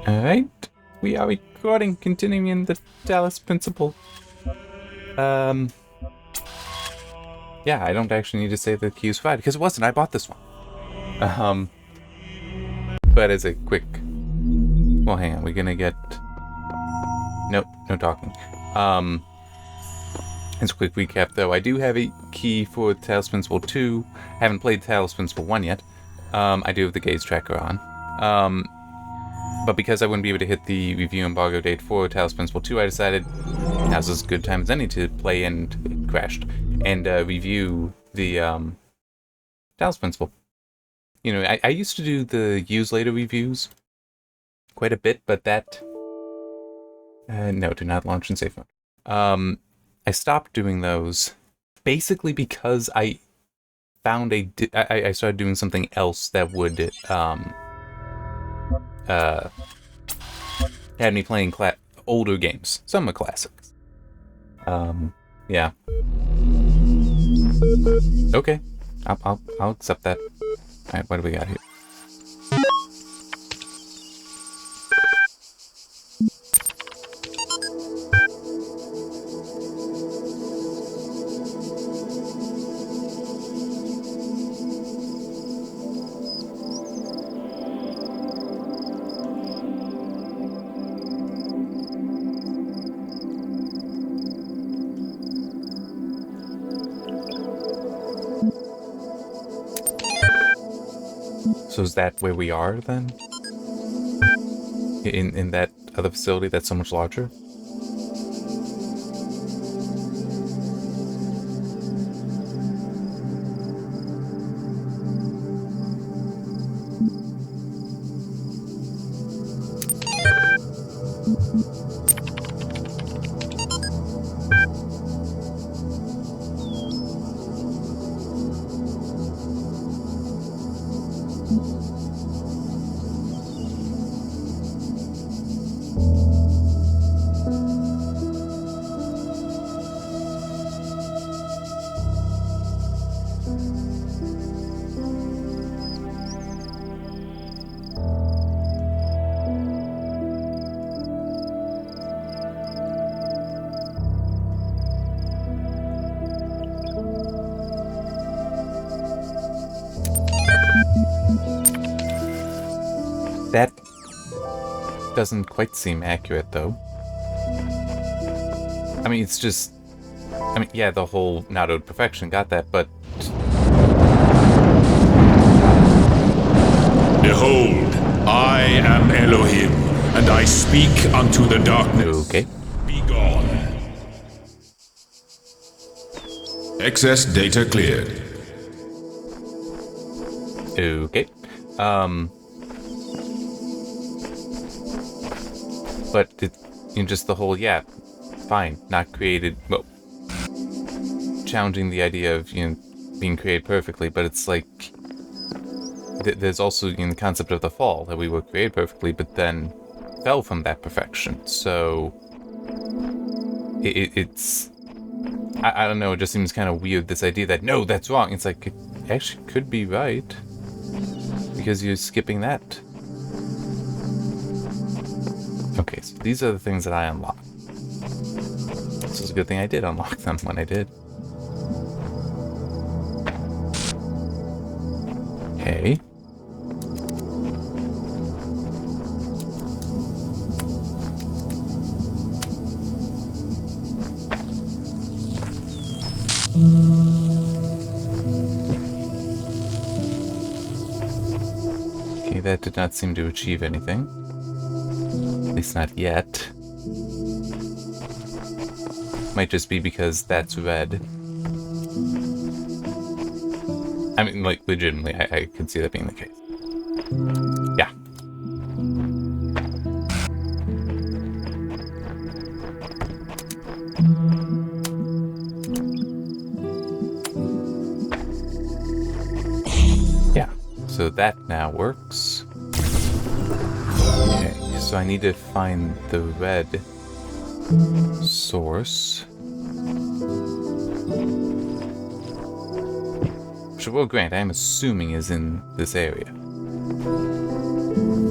Alright, we are recording, continuing the Talos Principle. Yeah, I don't actually need to say the key is fried, because it wasn't, I bought this one. But as a quick... Well, hang on, we're gonna get... Nope, no talking. As a quick recap, though, I do have a key for Talos Principle 2. I haven't played Talos Principle 1 yet. I do have the gaze tracker on. But because I wouldn't be able to hit the review embargo date for Talos Principle 2, I decided now's as good time as any to play and it crashed and review the Talos Principle. You know, I used to do the use later reviews quite a bit, but that no, do not launch in safe mode. I stopped doing those basically because I found I started doing something else that would had me playing older games, some are classics. Yeah. Okay, I'll accept that. All right, what do we got here? So is that where we are, then? In that other facility that's so much larger? That doesn't quite seem accurate, though. I mean, it's just... I mean, yeah, the whole not owed perfection, got that, but... Behold, I am Elohim, and I speak unto the darkness. Okay. Be gone. Excess data cleared. Okay. But it, you know, just the whole, yeah, fine, not created, well, challenging the idea of, you know, being created perfectly, but it's like, there's also, you know, the concept of the fall, that we were created perfectly, but then fell from that perfection, so it's, I don't know, it just seems kind of weird, this idea that, no, that's wrong, it's like, it actually could be right, because you're skipping that. Okay, so these are the things that I unlocked. This is a good thing I did unlock them when I did. Okay. Okay, that did not seem to achieve anything. At least not yet. Might just be because that's red. I mean, like, legitimately, I could see that being the case. Yeah. Yeah. So that now works. Okay. So I need to find the red source. Which, well, grant, I'm assuming is in this area.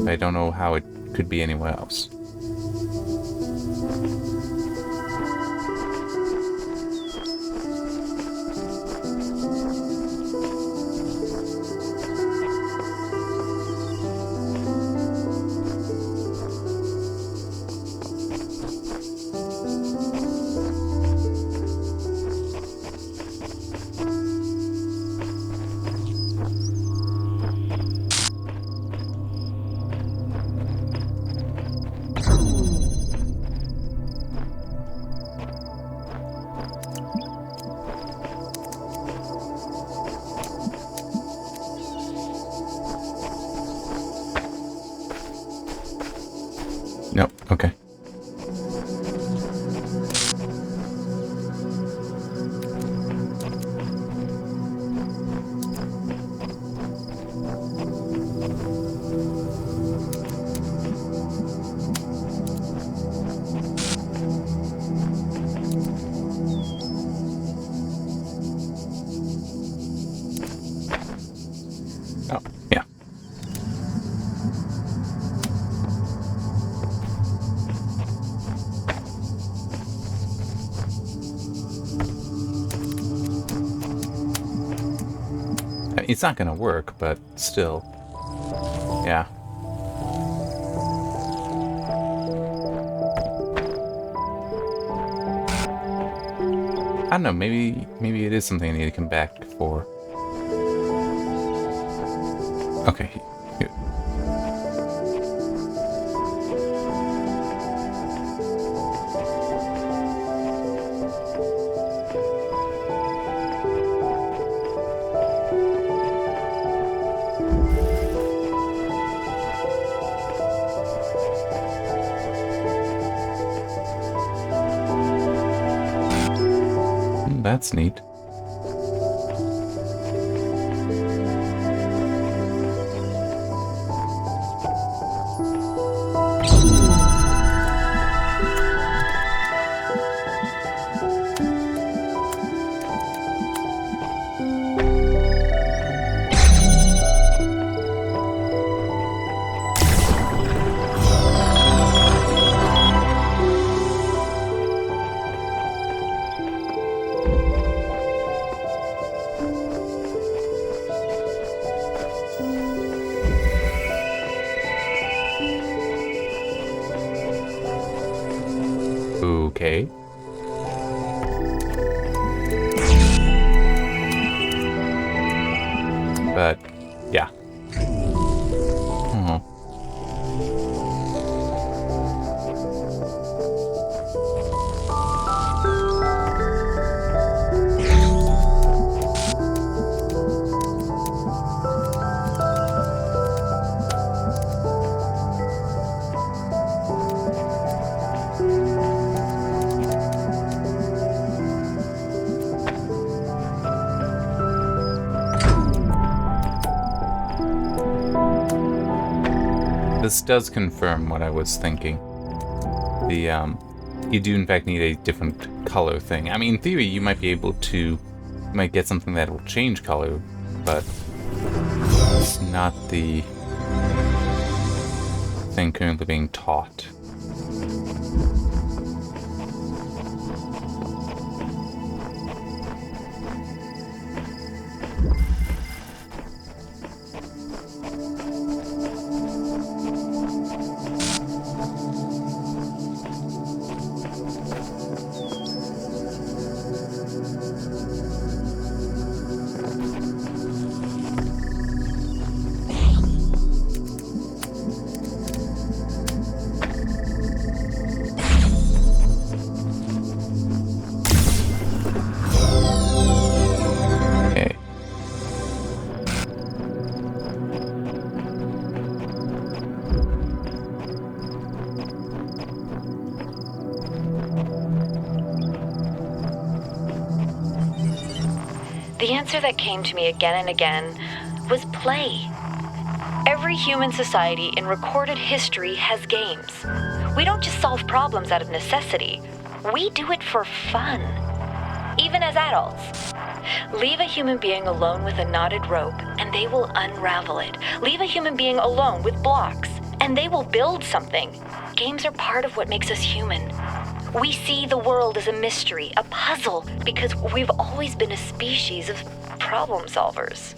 I don't know how it could be anywhere else. Nope, okay. Oh, yeah. It's not gonna work, but still. Yeah. I don't know, maybe it is something I need to come back for. Okay. Here. That's neat. Okay. But, yeah. Oh. This does confirm what I was thinking. You do in fact need a different color thing. I mean, in theory, you might be able to, you might get something that will change color, but it's not the thing currently being taught. The answer that came to me again and again was play. Every human society in recorded history has games. We don't just solve problems out of necessity. We do it for fun. Even as adults. Leave a human being alone with a knotted rope, and they will unravel it. Leave a human being alone with blocks, And they will build something. Games are part of what makes us human. We see the world as a mystery, a puzzle, because we've always been a species of problem solvers.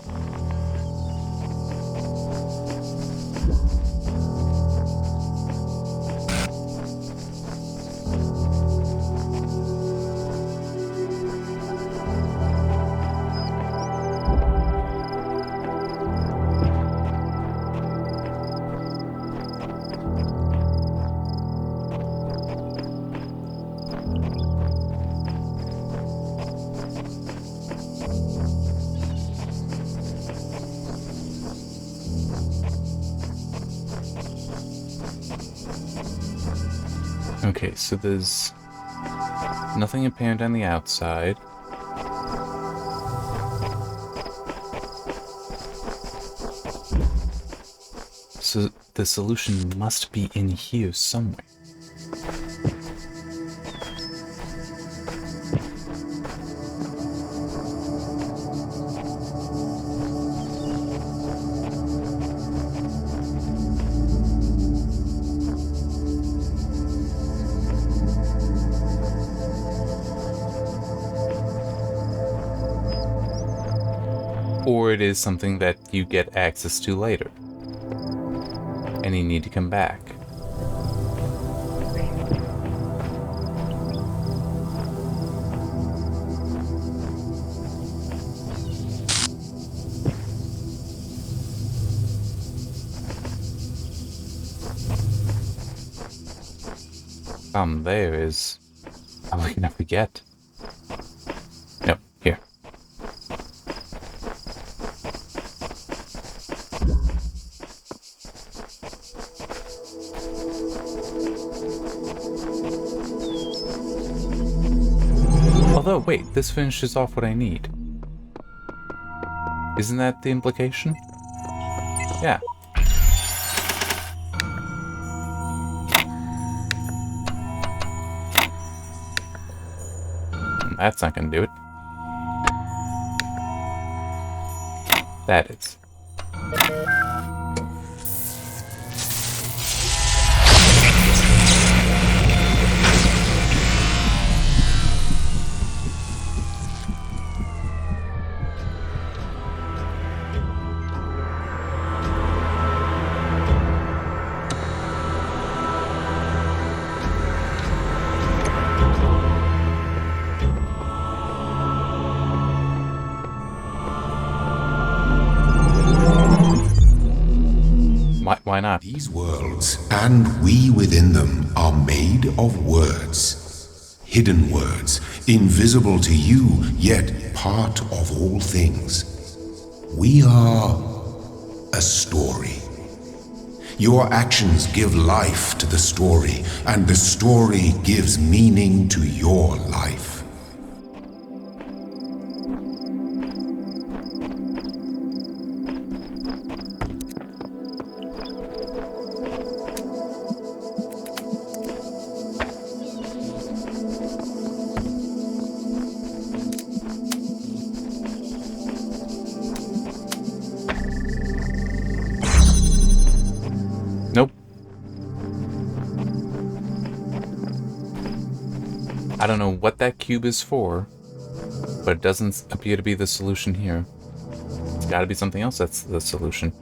Okay, so there's nothing apparent on the outside. So the solution must be in here somewhere. Or it is something that you get access to later. And you need to come back. There is... Are we gonna forget? Nope, here. Although, wait, this finishes off what I need. Isn't that the implication? Yeah. That's not gonna do it. That is. Why not? These worlds, and we within them, are made of words. Hidden words, invisible to you, yet part of all things. We are a story. Your actions give life to the story, and the story gives meaning to your life. Nope. I don't know what that cube is for, but it doesn't appear to be the solution here. It's gotta be something else that's the solution.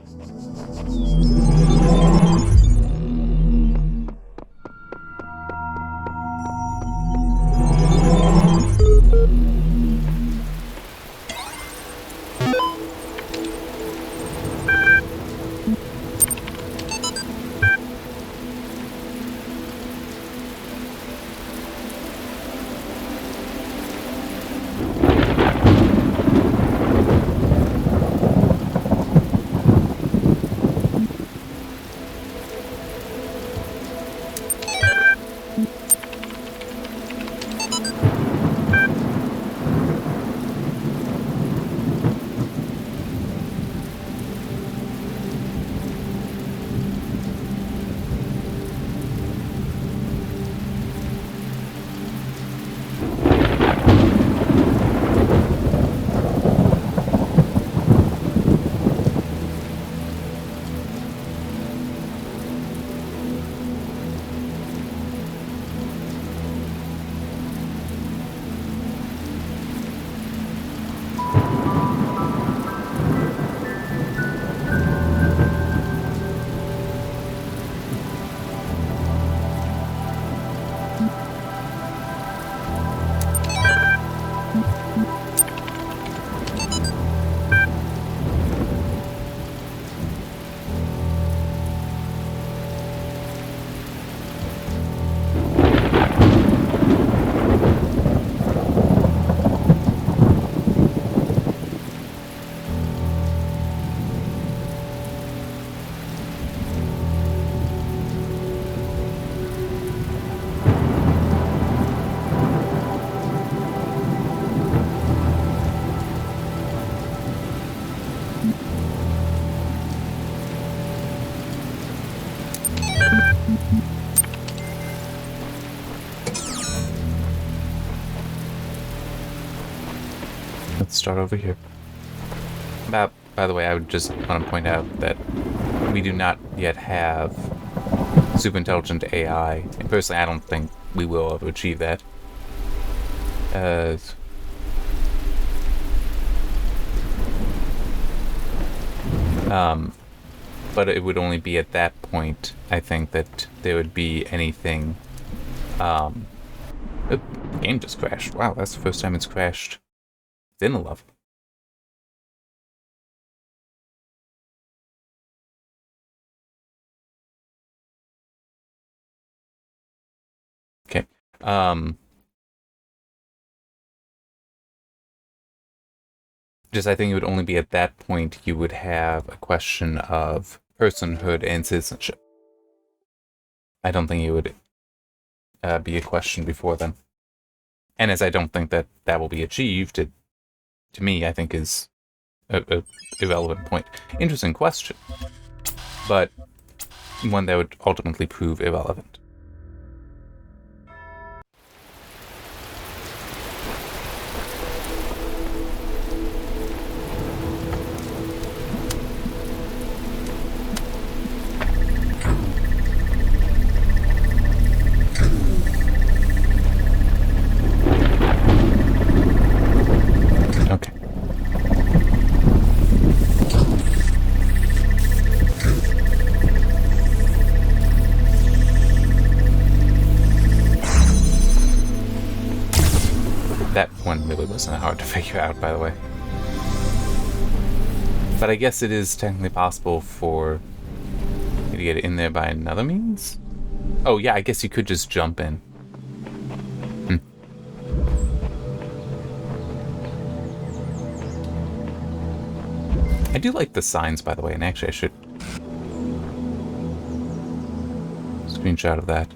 Let's start over here. By the way, I would just want to point out that we do not yet have super intelligent AI. And personally, I don't think we will ever achieve that. But it would only be at that point, I think, that there would be anything. The game just crashed. Wow, that's the first time it's crashed within a level. Okay. Just I think it would only be at that point you would have a question of personhood and citizenship. I don't think it would be a question before then. And as I don't think that that will be achieved, it, to me, I think is a irrelevant point. Interesting question, but one that would ultimately prove irrelevant. Okay. That one really wasn't hard to figure out, by the way. But I guess it is technically possible for you to get in there by another means? Oh yeah, I guess you could just jump in. I do like the signs, by the way, and actually I should screenshot of that.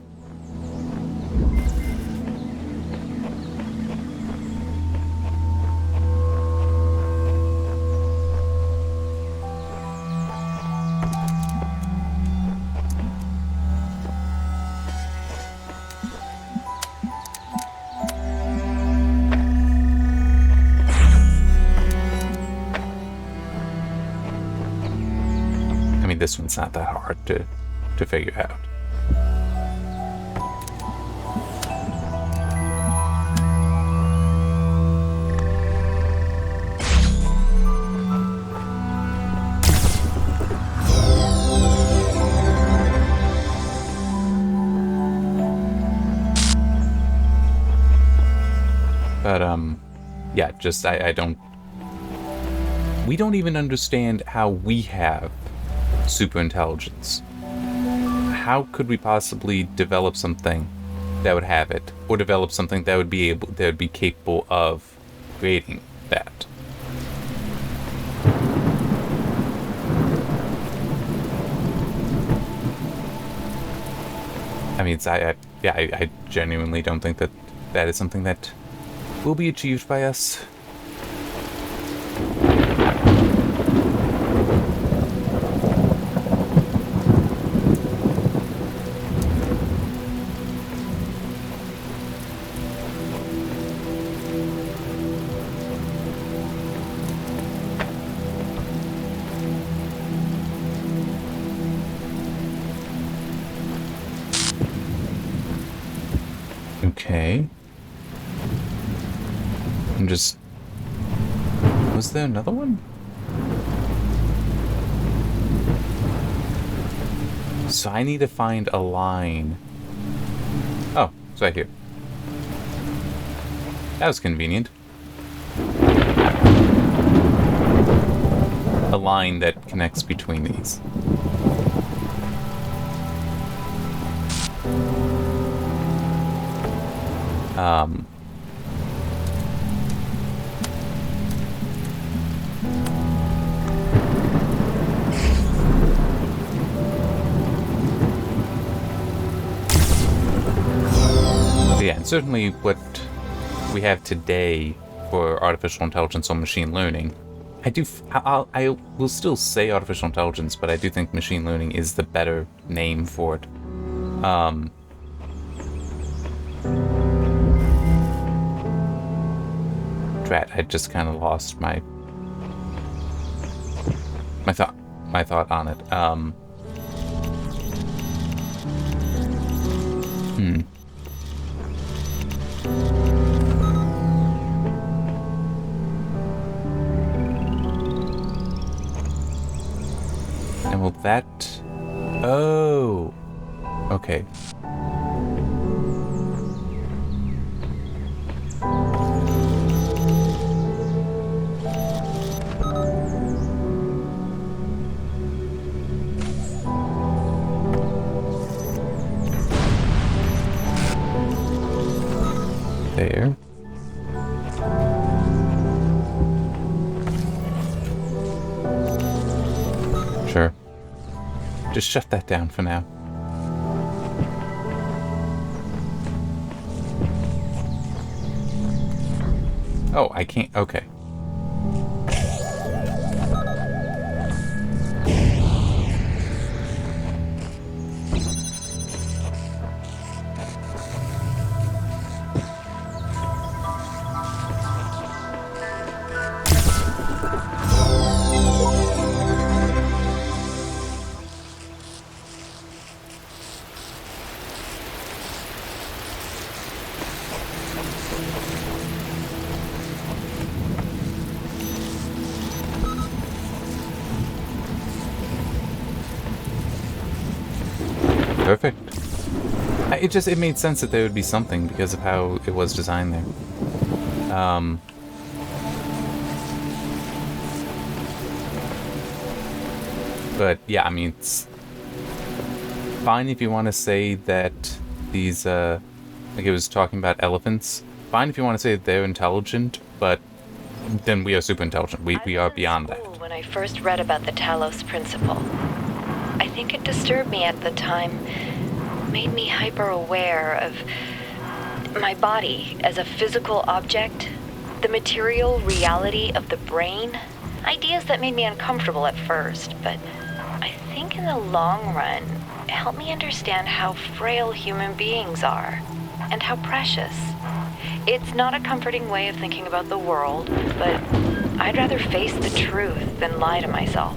I mean, this one's not that hard to figure out. But, yeah, just, I don't... We don't even understand how we have super intelligence. How could we possibly develop something that would have it, or develop something that would be capable of creating that? I mean, I genuinely don't think that that is something that will be achieved by us. Okay. I'm just... Was there another one? So I need to find a line. Oh, it's right here. That was convenient. A line that connects between these. Yeah, and certainly what we have today for artificial intelligence or machine learning, I will still say artificial intelligence, but I do think machine learning is the better name for it. Drat, I just kind of lost my thought on it. And will that... Oh! Okay. There. Sure. Just shut that down for now. Oh, I can't. Okay. Perfect. It made sense that there would be something because of how it was designed there. But yeah, I mean, it's fine if you want to say that these, like it was talking about elephants. Fine if you want to say that they're intelligent, but then we are super intelligent. We are beyond that. When I first read about the Talos Principle, I think it disturbed me at the time, made me hyper-aware of my body as a physical object, the material reality of the brain, ideas that made me uncomfortable at first, but I think in the long run, it helped me understand how frail human beings are and how precious. It's not a comforting way of thinking about the world, but I'd rather face the truth than lie to myself.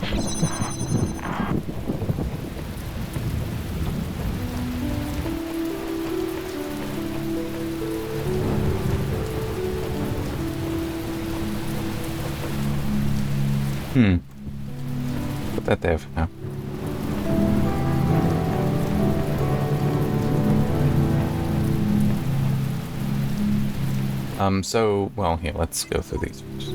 Put that there for now. So, well, here, let's go through these first.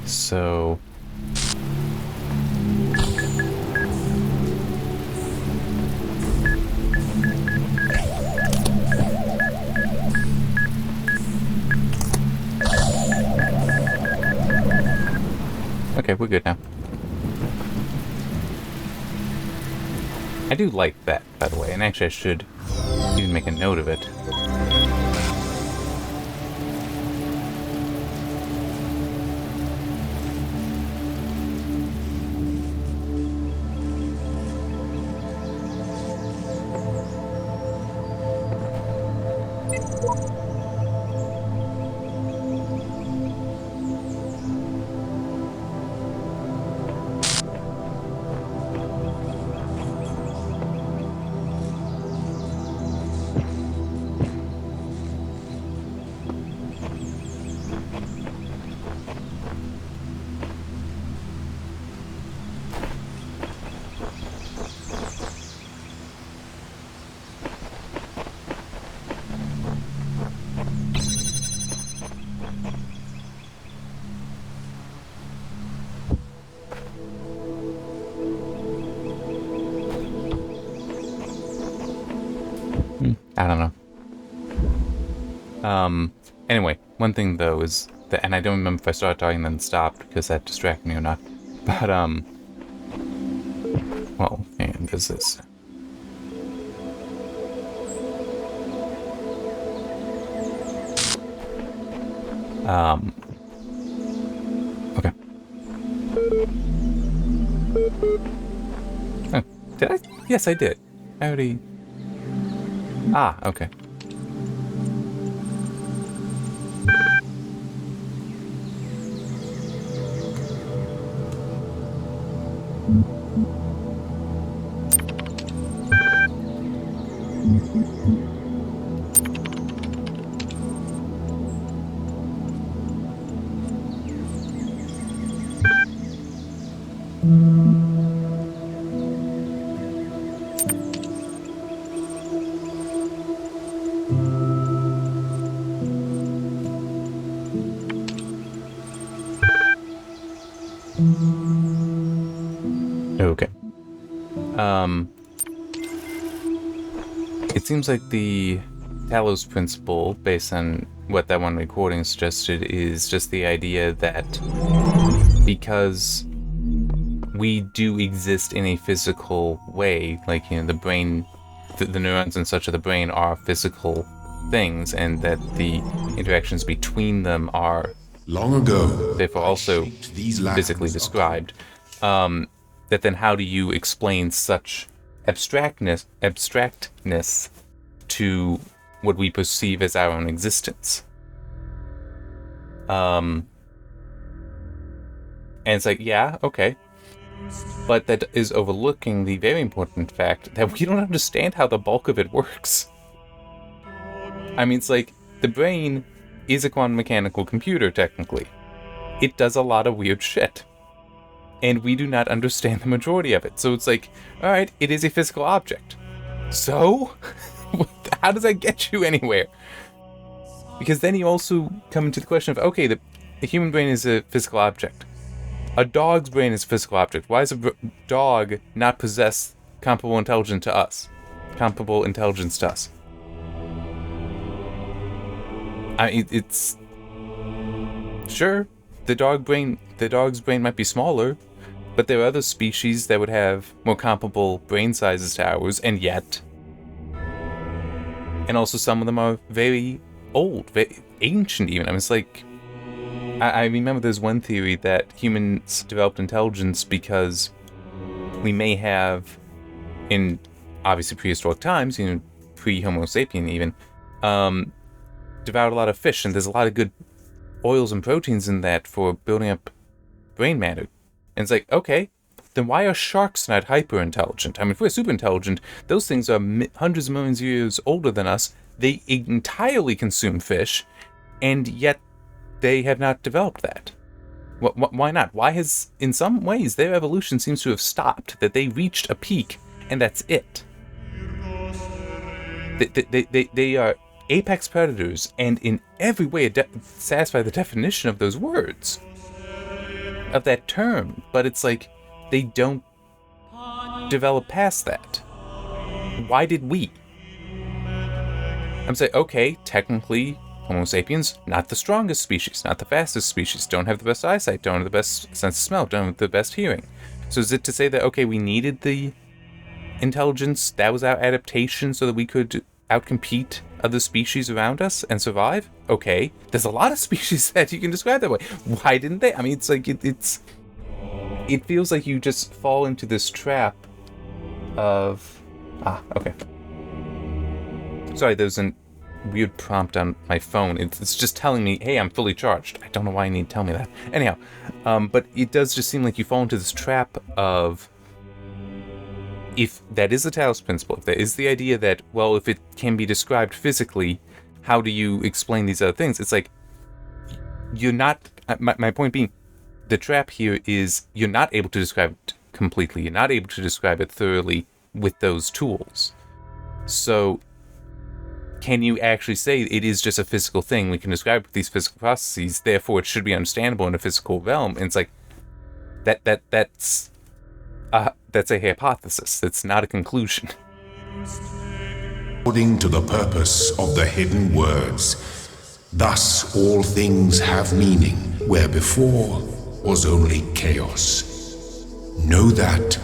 So... Okay, we're good now. I do like that, by the way, and actually I should even make a note of it. I don't know. Anyway, one thing though is that, and I don't remember if I started talking and then stopped because that distracted me or not. But well, and there's this. Okay. Oh, did I? Yes, I did. I already. Ah, okay. Okay. It seems like the Talos Principle, based on what that one recording suggested, is just the idea that because we do exist in a physical way, like, you know, the brain, the neurons and such of the brain are physical things, and that the interactions between them are Long ago, therefore also physically described. That then how do you explain such abstractness to what we perceive as our own existence? And it's like, yeah, okay. But that is overlooking the very important fact that we don't understand how the bulk of it works. I mean, it's like, the brain is a quantum mechanical computer, technically. It does a lot of weird shit. And we do not understand the majority of it. So it's like, alright, it is a physical object. So? How does that get you anywhere? Because then you also come into the question of, okay, the human brain is a physical object. A dog's brain is a physical object. Why does a dog not possess comparable intelligence to us? I mean, it's... Sure, the dog's brain might be smaller, but there are other species that would have more comparable brain sizes to ours, and yet... And also some of them are very old, very ancient even. I mean, it's like... I remember there's one theory that humans developed intelligence because we may have, in obviously prehistoric times, you know, pre-Homo sapien even, devoured a lot of fish, and there's a lot of good oils and proteins in that for building up brain matter. And it's like, okay, then why are sharks not hyper intelligent? I mean, if we're super intelligent, those things are hundreds of millions of years older than us. They entirely consume fish, and yet they have not developed that. Why not? Why has, in some ways, their evolution seems to have stopped, that they reached a peak, and that's it. They are apex predators, and in every way satisfy the definition of those words, of that term, but it's like, they don't develop past that. Why did we? I'm saying, okay, technically, Homo sapiens, not the strongest species, not the fastest species, don't have the best eyesight, don't have the best sense of smell, don't have the best hearing. So is it to say that, okay, we needed the intelligence, that was our adaptation so that we could outcompete other species around us and survive? Okay, there's a lot of species that you can describe that way. Why didn't they? I mean, it's like, it feels like you just fall into this trap of... okay. Sorry, there's a weird prompt on my phone. It's just telling me, hey, I'm fully charged. I don't know why you need to tell me that. Anyhow, but it does just seem like you fall into this trap of... If that is the Talos Principle, if that is the idea that, well, if it can be described physically, how do you explain these other things? It's like, you're not... My point being, the trap here is you're not able to describe it completely. You're not able to describe it thoroughly with those tools. So, can you actually say it is just a physical thing? We can describe it with these physical processes, therefore it should be understandable in a physical realm. And it's like, that's a hypothesis. That's not a conclusion. according to the purpose of the hidden words. Thus all things have meaning, where before was only chaos. Know that,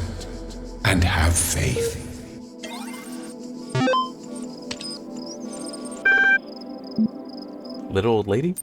and have faith. Little old lady?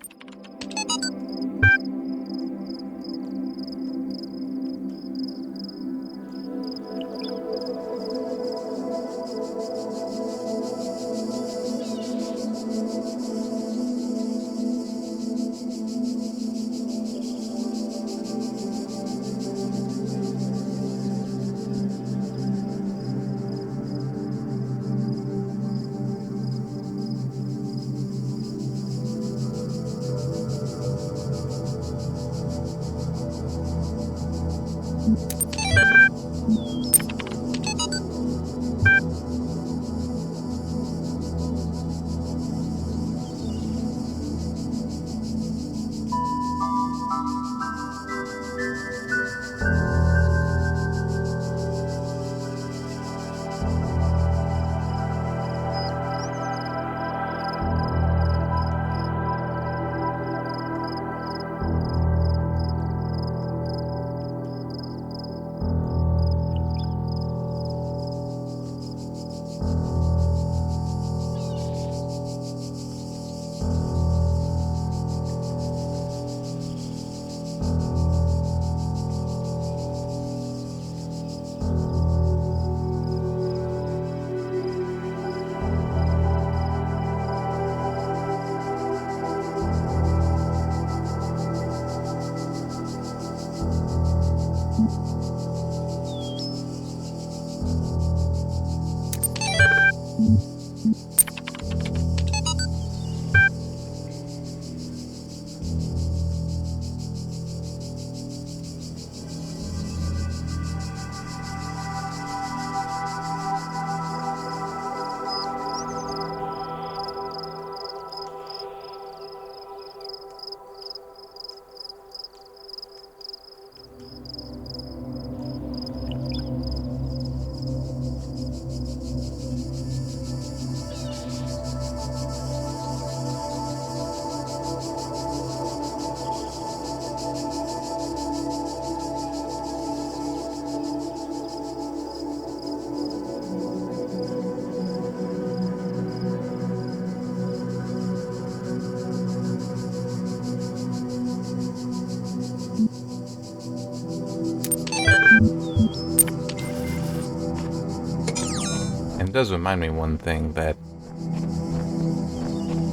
And it does remind me one thing that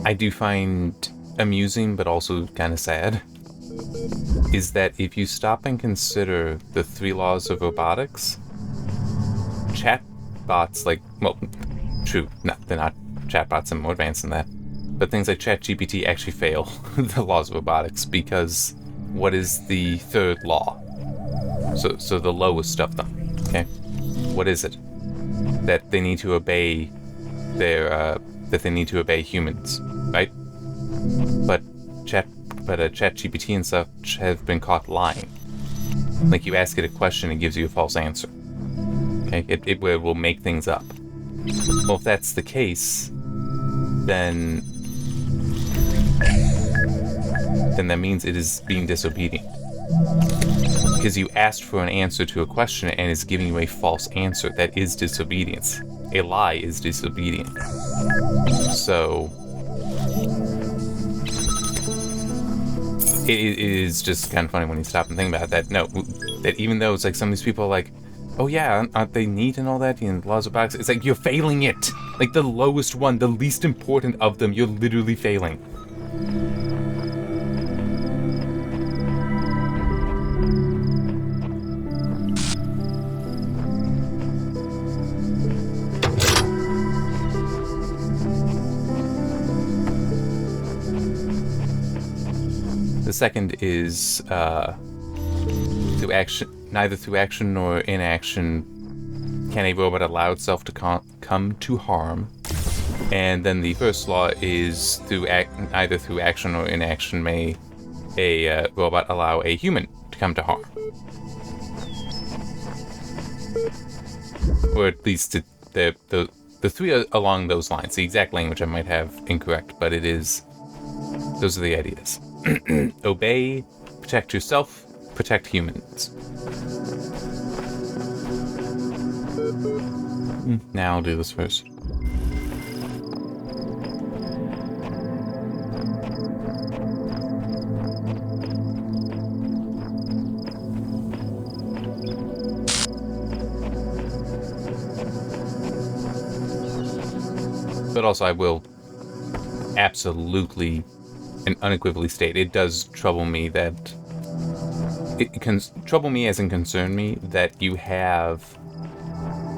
I do find amusing but also kind of sad, is that if you stop and consider the 3 laws of robotics, chatbots like, well, true, no, they're not chatbots, and more advanced than that, but things like ChatGPT actually fail the laws of robotics, because what is the 3rd law? So the lowest of them, okay? What is it? That they need to obey humans, right? But ChatGPT and such have been caught lying. Like, you ask it a question, it gives you a false answer. Okay, it will make things up. Well, if that's the case, then that means it is being disobedient. Because you asked for an answer to a question and it's giving you a false answer. That is disobedience. A lie is disobedient. So it is just kind of funny when you stop and think about that. No, that even though it's like some of these people are like, oh yeah, aren't they neat and all that, and laws of box, it's like you're failing it. Like the lowest one, the least important of them, you're literally failing. The second is neither through action nor inaction can a robot allow itself to come to harm. And then the first law is neither through action or inaction may a robot allow a human to come to harm. Or at least the the three are along those lines. The exact language I might have incorrect, but it is. Those are the ideas. Obey, protect yourself, protect humans. Now I'll do this first. But also I will absolutely and unequivocally state, it does trouble me that... It can trouble me as in concern me that you have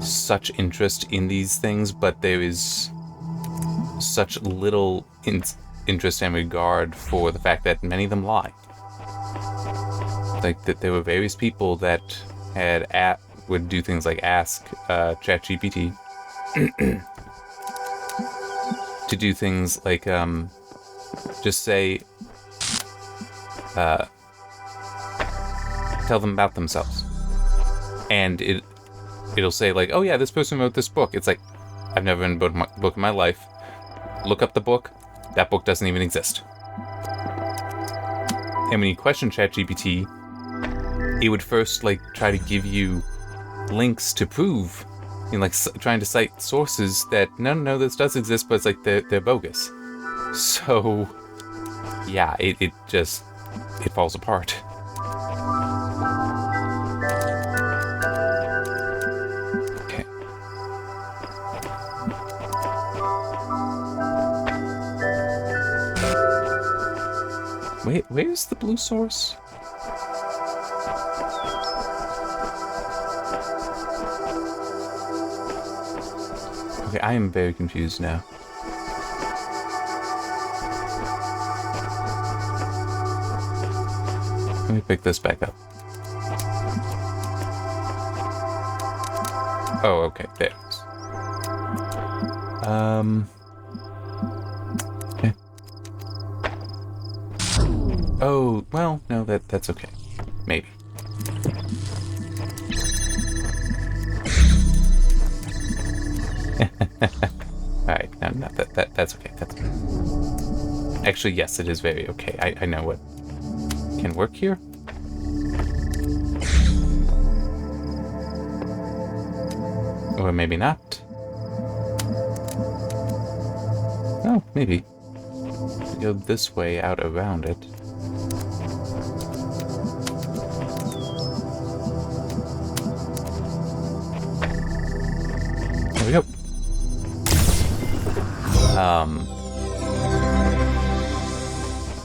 such interest in these things, but there is such little interest and regard for the fact that many of them lie. Like, that there were various people that would do things like ask ChatGPT to do things like just say tell them about themselves, and it'll say like, oh yeah, this person wrote this book. It's like, I've never read a book in my life. Look up the book. That book doesn't even exist. And when you question ChatGPT, it would first like try to give you links to prove, like trying to cite sources that no, this does exist, but it's like they're bogus. So yeah, it falls apart. Okay. Wait, where's the blue source? Okay, I am very confused now. Let me pick this back up. Oh, okay, there it is. Okay. Oh, well, no, that's okay. Maybe. Alright, no, that's okay. That's okay. Actually, yes, it is very okay. I know what can work here. Or maybe not. Oh, maybe. Go this way out around it. There we go.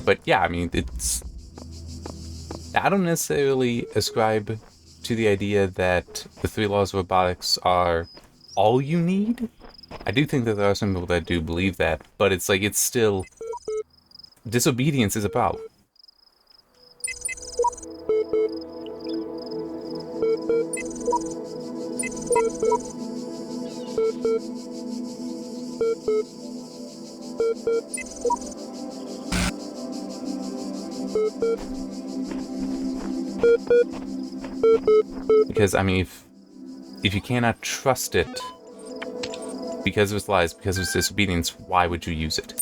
But yeah, I mean, I don't necessarily ascribe to the idea that the 3 laws of robotics are all you need. I do think that there are some people that do believe that, but it's like, it's still... Disobedience is a problem. Because, I mean, if you cannot trust it because of its lies, because of its disobedience, why would you use it?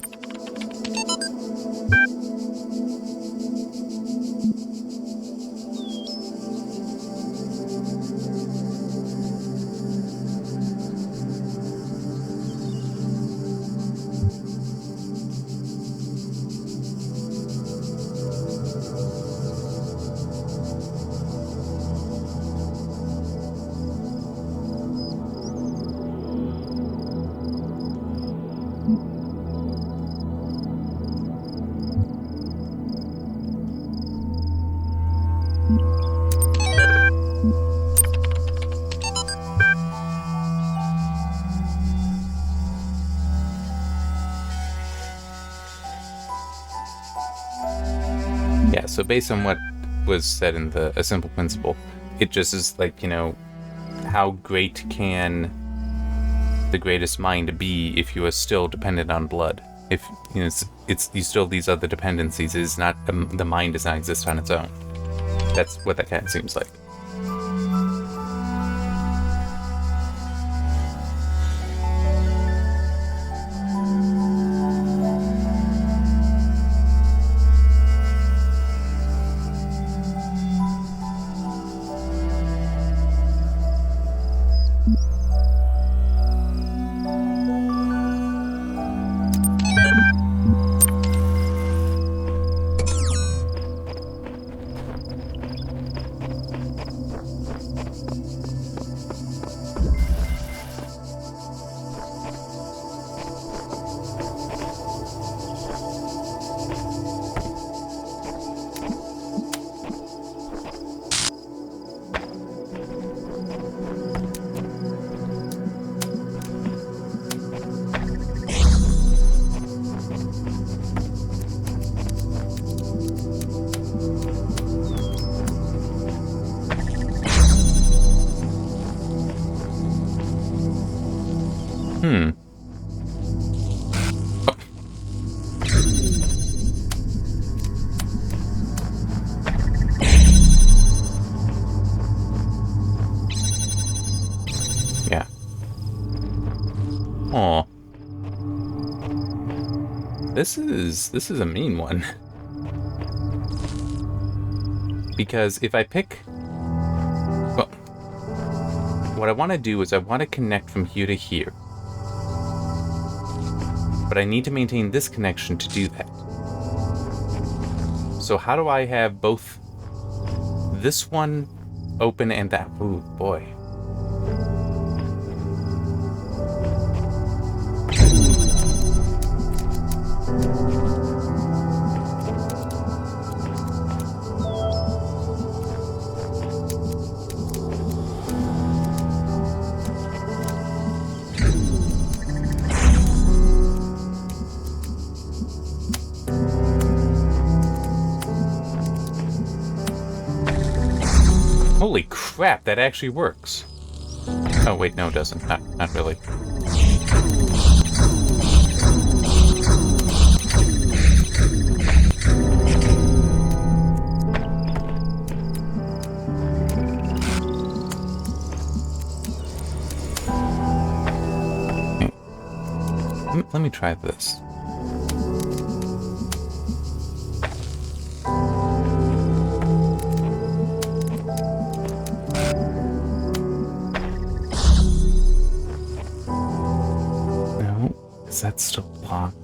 Yeah, so based on what was said in A Simple Principle, it just is like, you know, how great can the greatest mind be if you are still dependent on blood? If, you know, it's you still these other dependencies, is not, the mind does not exist on its own. That's what that kind of seems like. This is a mean one. Because if I pick... Well, what I want to do is I want to connect from here to here. But I need to maintain this connection to do that. So how do I have both this one open and that? Ooh, boy. Holy crap, that actually works. Oh, wait, no, it doesn't. Not really. Okay. Let me try this. That's still blocked.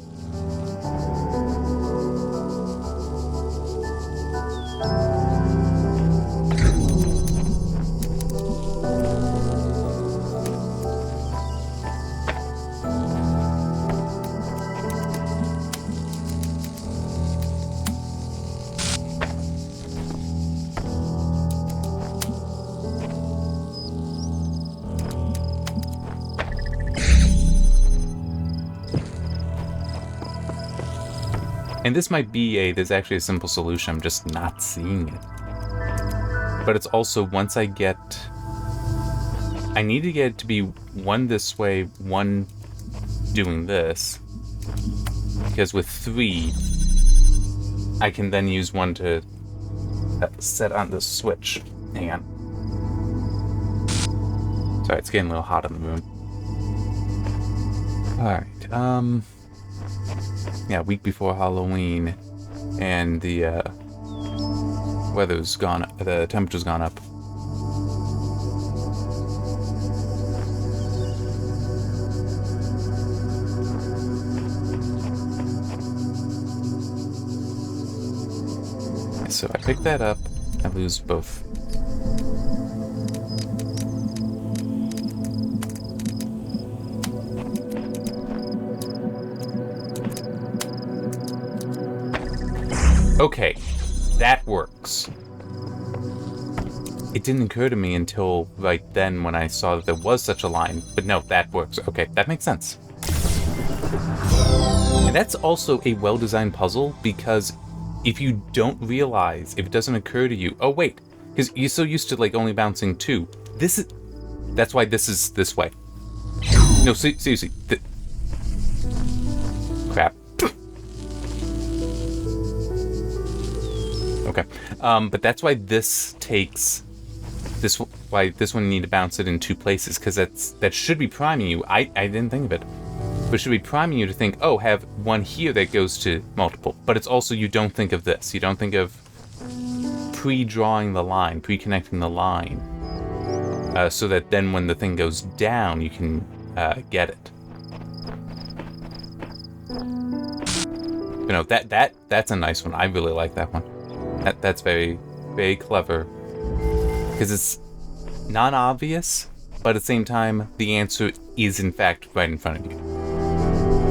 And this might be there's actually a simple solution, I'm just not seeing it. But it's also, once I need to get it to be one this way, one doing this. Because with 3, I can then use one to set on the switch. Hang on. Sorry, it's getting a little hot in the room. Alright, yeah, week before Halloween, and the weather's gone, the temperature's gone up. So I pick that up, I lose both. Okay, that works. It didn't occur to me until right then when I saw that there was such a line, but no, that works. Okay, that makes sense. And that's also a well-designed puzzle, because if you don't realize, if it doesn't occur to you, oh wait, because you're so used to like only bouncing 2. That's why this is this way. No, seriously. Crap. Okay, but that's why this takes this. Why this one you need to bounce it in 2 places, because that should be priming you. I didn't think of it, but it should be priming you to think, oh, have one here that goes to multiple. But it's also, you don't think of this. You don't think of pre-drawing the line, pre-connecting the line, so that then when the thing goes down, you can get it. You know, that's a nice one. I really like that one. That's very, very clever, because it's non-obvious, but at the same time, the answer is in fact right in front of you.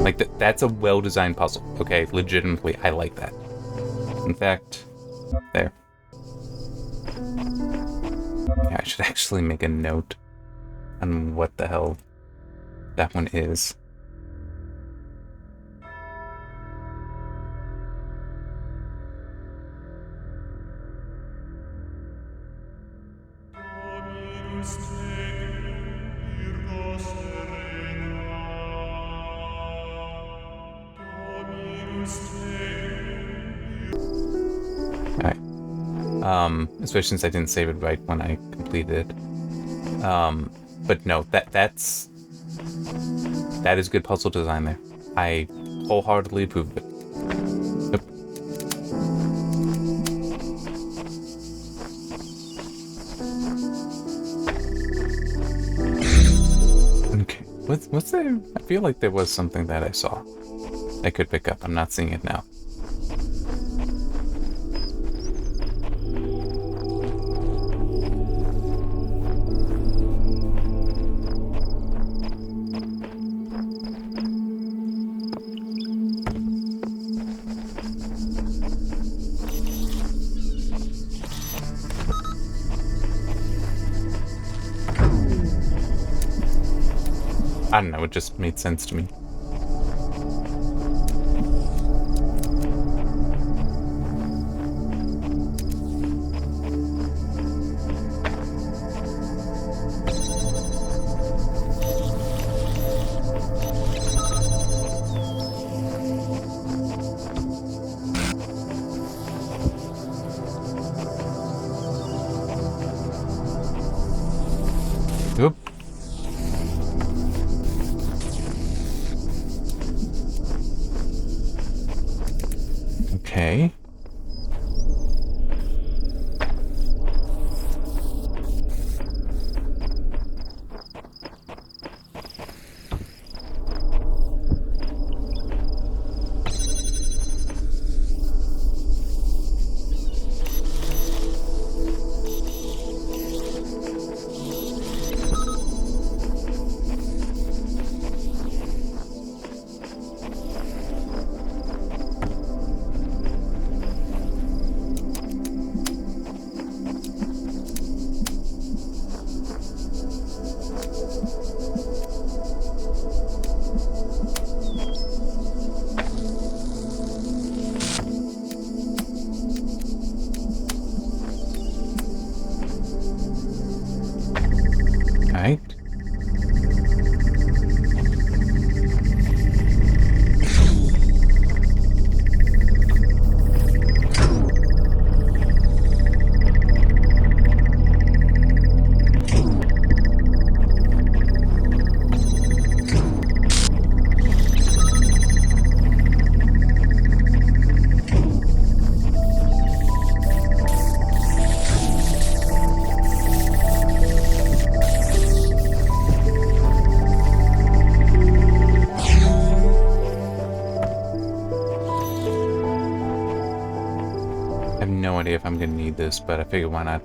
Like that's a well-designed puzzle. Okay, legitimately, I like that. In fact, there. Yeah, I should actually make a note on what the hell that one is. Especially since I didn't save it right when I completed it. But no, that is good puzzle design there. I wholeheartedly approve of it. Yep. Okay. What's there? I feel like there was something that I saw. I could pick up. I'm not seeing it now. I don't know, it just made sense to me. Oop. Okay. Right. I have no idea if I'm gonna need this, but I figure why not?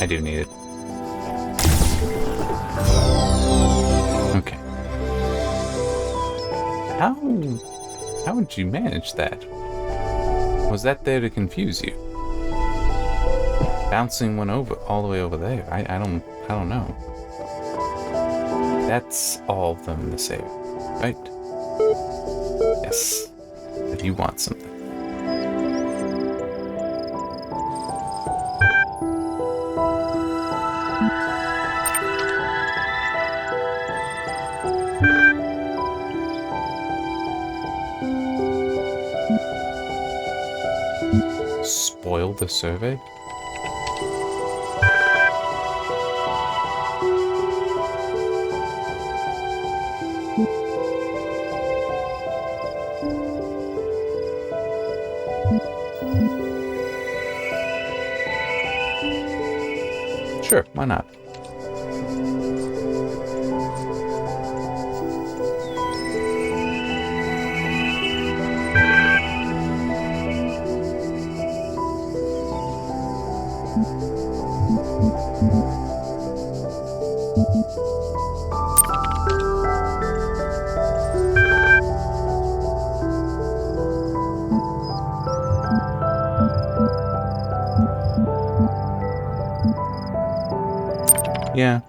I do need it. Okay. How would you manage that? Was that there to confuse you? Bouncing one over all the way over there. I don't know. That's all of them in the save, right? Yes. If you want something. Spoil the survey? Sure, why not? Yeah.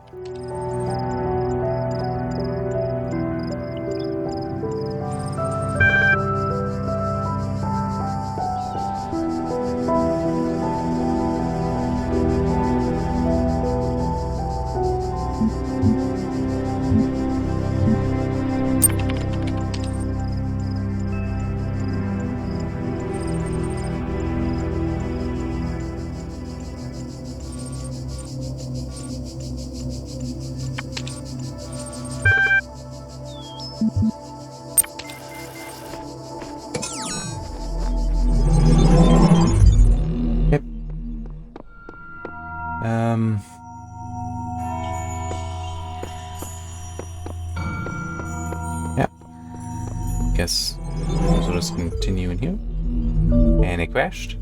guess we'll just continue in here. And it crashed.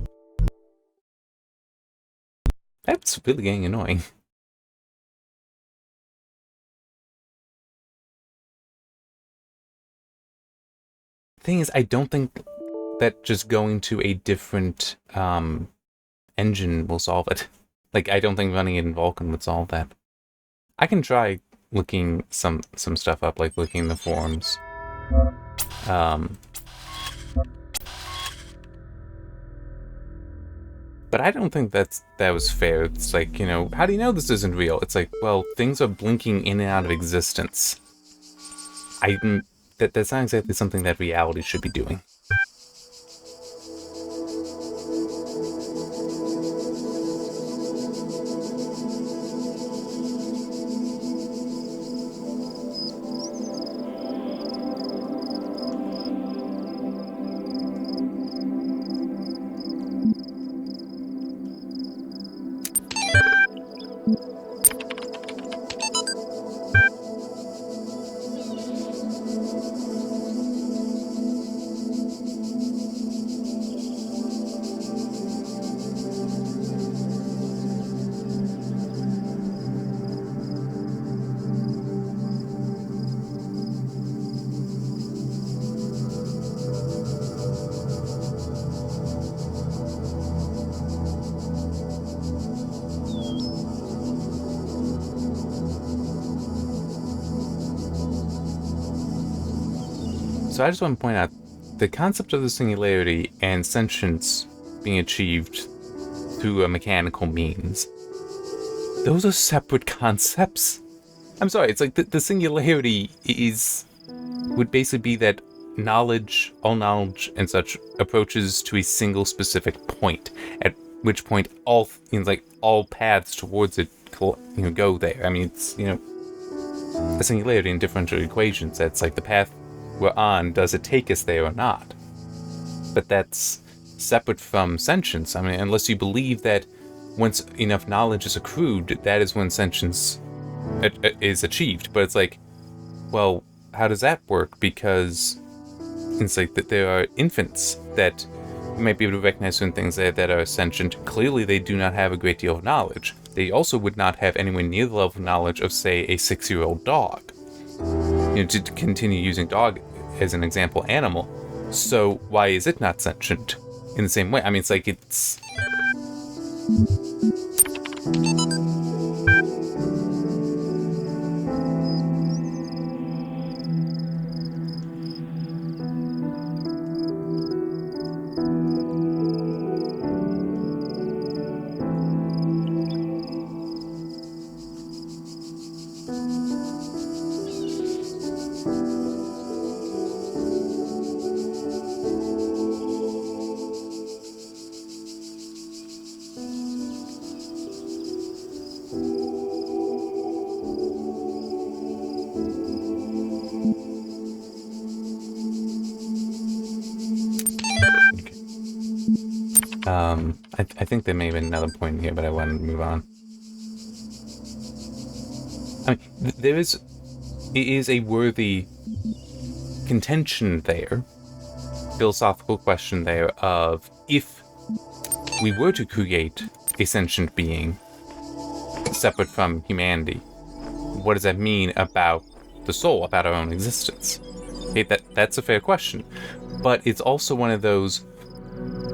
That's really getting annoying. Thing is, I don't think that just going to a different engine will solve it. Like, I don't think running it in Vulkan would solve that. I can try looking some stuff up, like looking in the forums. But I don't think that was fair. It's like, you know, how do you know this isn't real? It's like, well, things are blinking in and out of existence. That's not exactly something that reality should be doing. So I just want to point out, the concept of the singularity and sentience being achieved through a mechanical means, those are separate concepts. I'm sorry, it's like the singularity would basically be that knowledge, all knowledge and such, approaches to a single specific point, at which point all paths towards it go there. I mean, it's, a singularity in differential equations. That's like the path we're on, does it take us there or not? But that's separate from sentience. I mean, unless you believe that once enough knowledge is accrued, that is when sentience is achieved. But it's like, well, how does that work? Because it's like that there are infants that you might be able to recognize certain things that are sentient. Clearly, they do not have a great deal of knowledge. They also would not have anywhere near the level of knowledge of, say, a 6-year-old dog. To continue using dog as an example animal. So why is it not sentient in the same way? I mean, it's like it's... I think there may have been another point here, but I wanted to move on. I mean, it is a worthy contention there, philosophical question there of, if we were to create a sentient being separate from humanity, what does that mean about the soul, about our own existence? Okay, that's a fair question, but it's also one of those.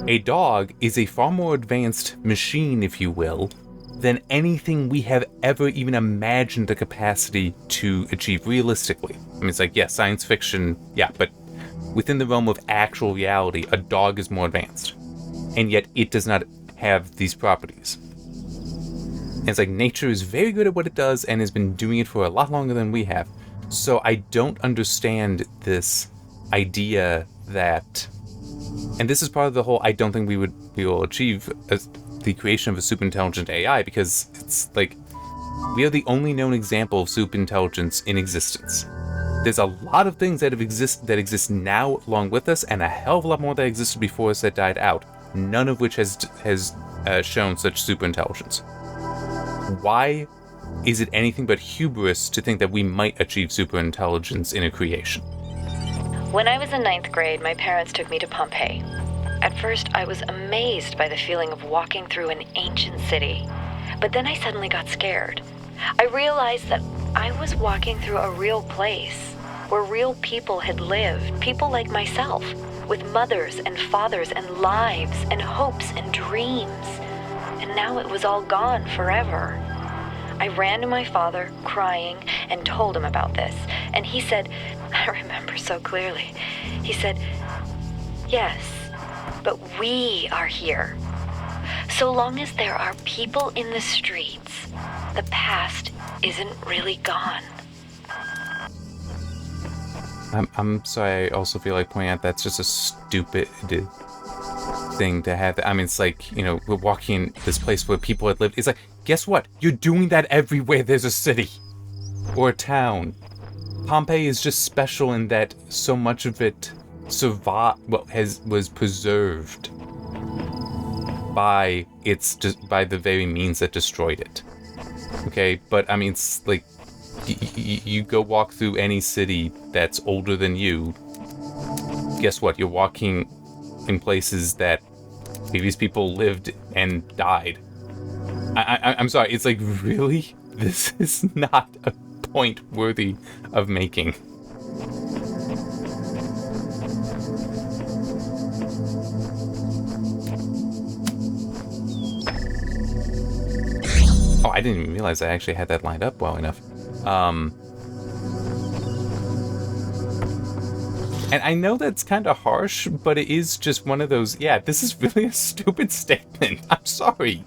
A dog is a far more advanced machine, if you will, than anything we have ever even imagined the capacity to achieve realistically. I mean, it's like, yeah, science fiction, yeah, but within the realm of actual reality, a dog is more advanced. And yet it does not have these properties. And it's like, nature is very good at what it does and has been doing it for a lot longer than we have. So I don't understand this idea that... And this is part of the whole, I don't think we will achieve the creation of a super intelligent AI, because it's like, we are the only known example of super intelligence in existence. There's a lot of things that exist now along with us, and a hell of a lot more that existed before us that died out, none of which has shown such super intelligence. Why is it anything but hubris to think that we might achieve super intelligence in a creation? When I was in 9th grade, my parents took me to Pompeii. At first, I was amazed by the feeling of walking through an ancient city. But then I suddenly got scared. I realized that I was walking through a real place, where real people had lived, people like myself, with mothers and fathers and lives and hopes and dreams. And now it was all gone forever. I ran to my father, crying, and told him about this. And he said, I remember so clearly, he said, yes, but we are here. So long as there are people in the streets, the past isn't really gone. I'm sorry, I also feel like pointing out that's just a stupid thing to have. I mean, it's like, you know, we're walking this place where people had lived. It's like, guess what? You're doing that everywhere there's a city or a town. Pompeii is just special in that so much of it survived, was preserved by the very means that destroyed it. Okay, but I mean, it's like, you go walk through any city that's older than you, guess what? You're walking in places that previous people lived and died. I'm sorry, it's like, really? This is not a point worthy of making. Oh, I didn't even realize I actually had that lined up well enough. And I know that's kind of harsh, but it is just one of those, yeah, this is really a stupid statement. I'm sorry.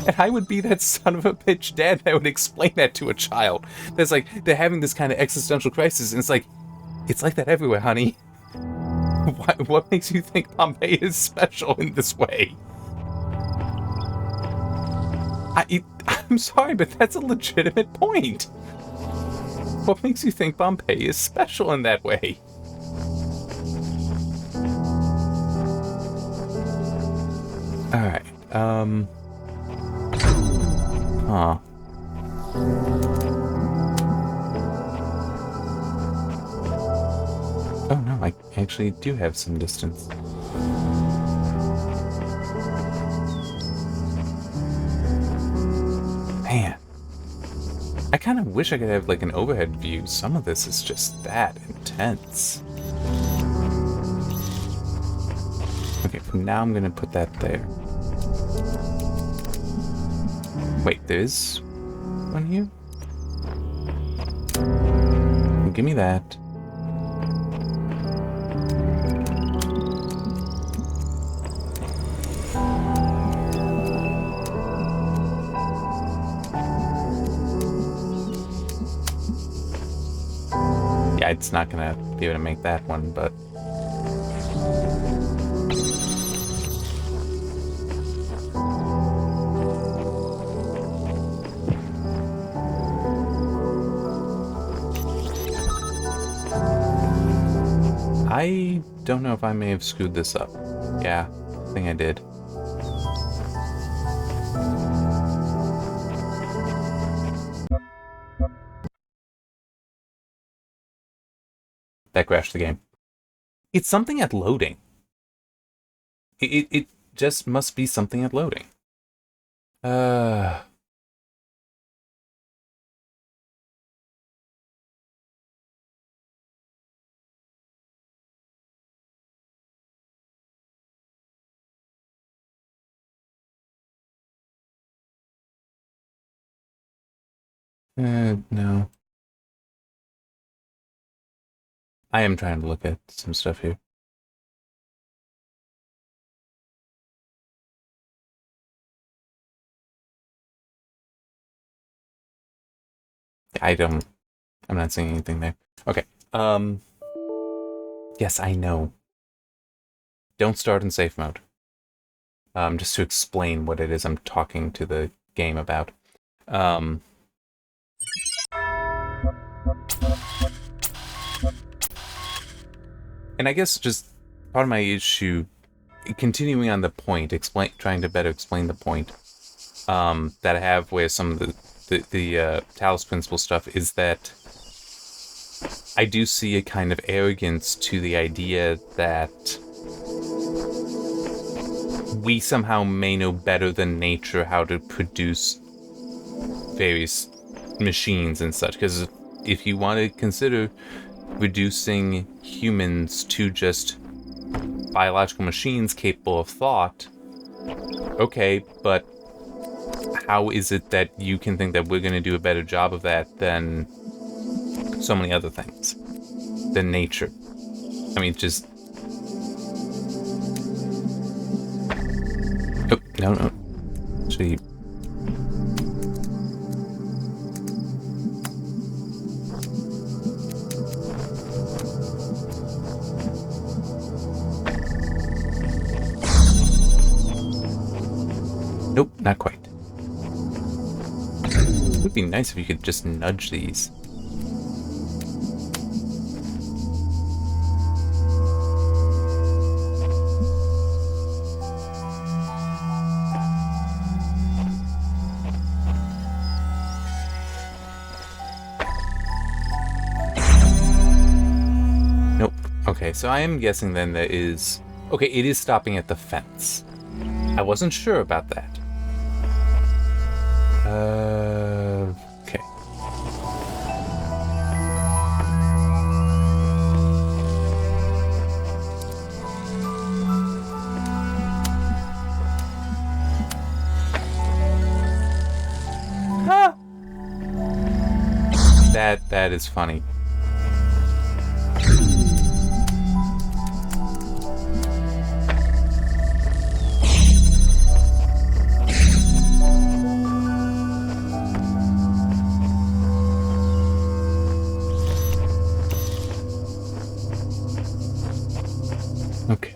And I would be that son of a bitch dad that would explain that to a child. That's like, they're having this kind of existential crisis, and it's like that everywhere, honey. What makes you think Pompeii is special in this way? I'm sorry, but that's a legitimate point. What makes you think Pompeii is special in that way? Alright, Huh. Oh no, I actually do have some distance. Man. I kind of wish I could have like an overhead view. Some of this is just that intense. Okay, from now I'm gonna put that there. Wait, there's one here? Give me that. Yeah, it's not gonna be able to make that one, but... I don't know if I may have screwed this up. Yeah, I think I did. That crashed the game. It's something at loading. It just must be something at loading. No. I am trying to look at some stuff here. I'm not seeing anything there. Okay. Yes, I know. Don't start in safe mode. Just to explain what it is I'm talking to the game about. And I guess just part of my issue, continuing on the point, trying to better explain the point that I have with some of the Talos Principle stuff, is that I do see a kind of arrogance to the idea that we somehow may know better than nature how to produce various machines and such. Because if you want to consider reducing humans to just biological machines capable of thought, okay, but how is it that you can think that we're going to do a better job of that than so many other things, than nature? I mean, just... Oh, no. Actually... Nope, not quite. It would be nice if you could just nudge these. Nope. Okay, so I am guessing then there is... Okay, it is stopping at the fence. I wasn't sure about that. Okay. Ah! That is funny. Okay.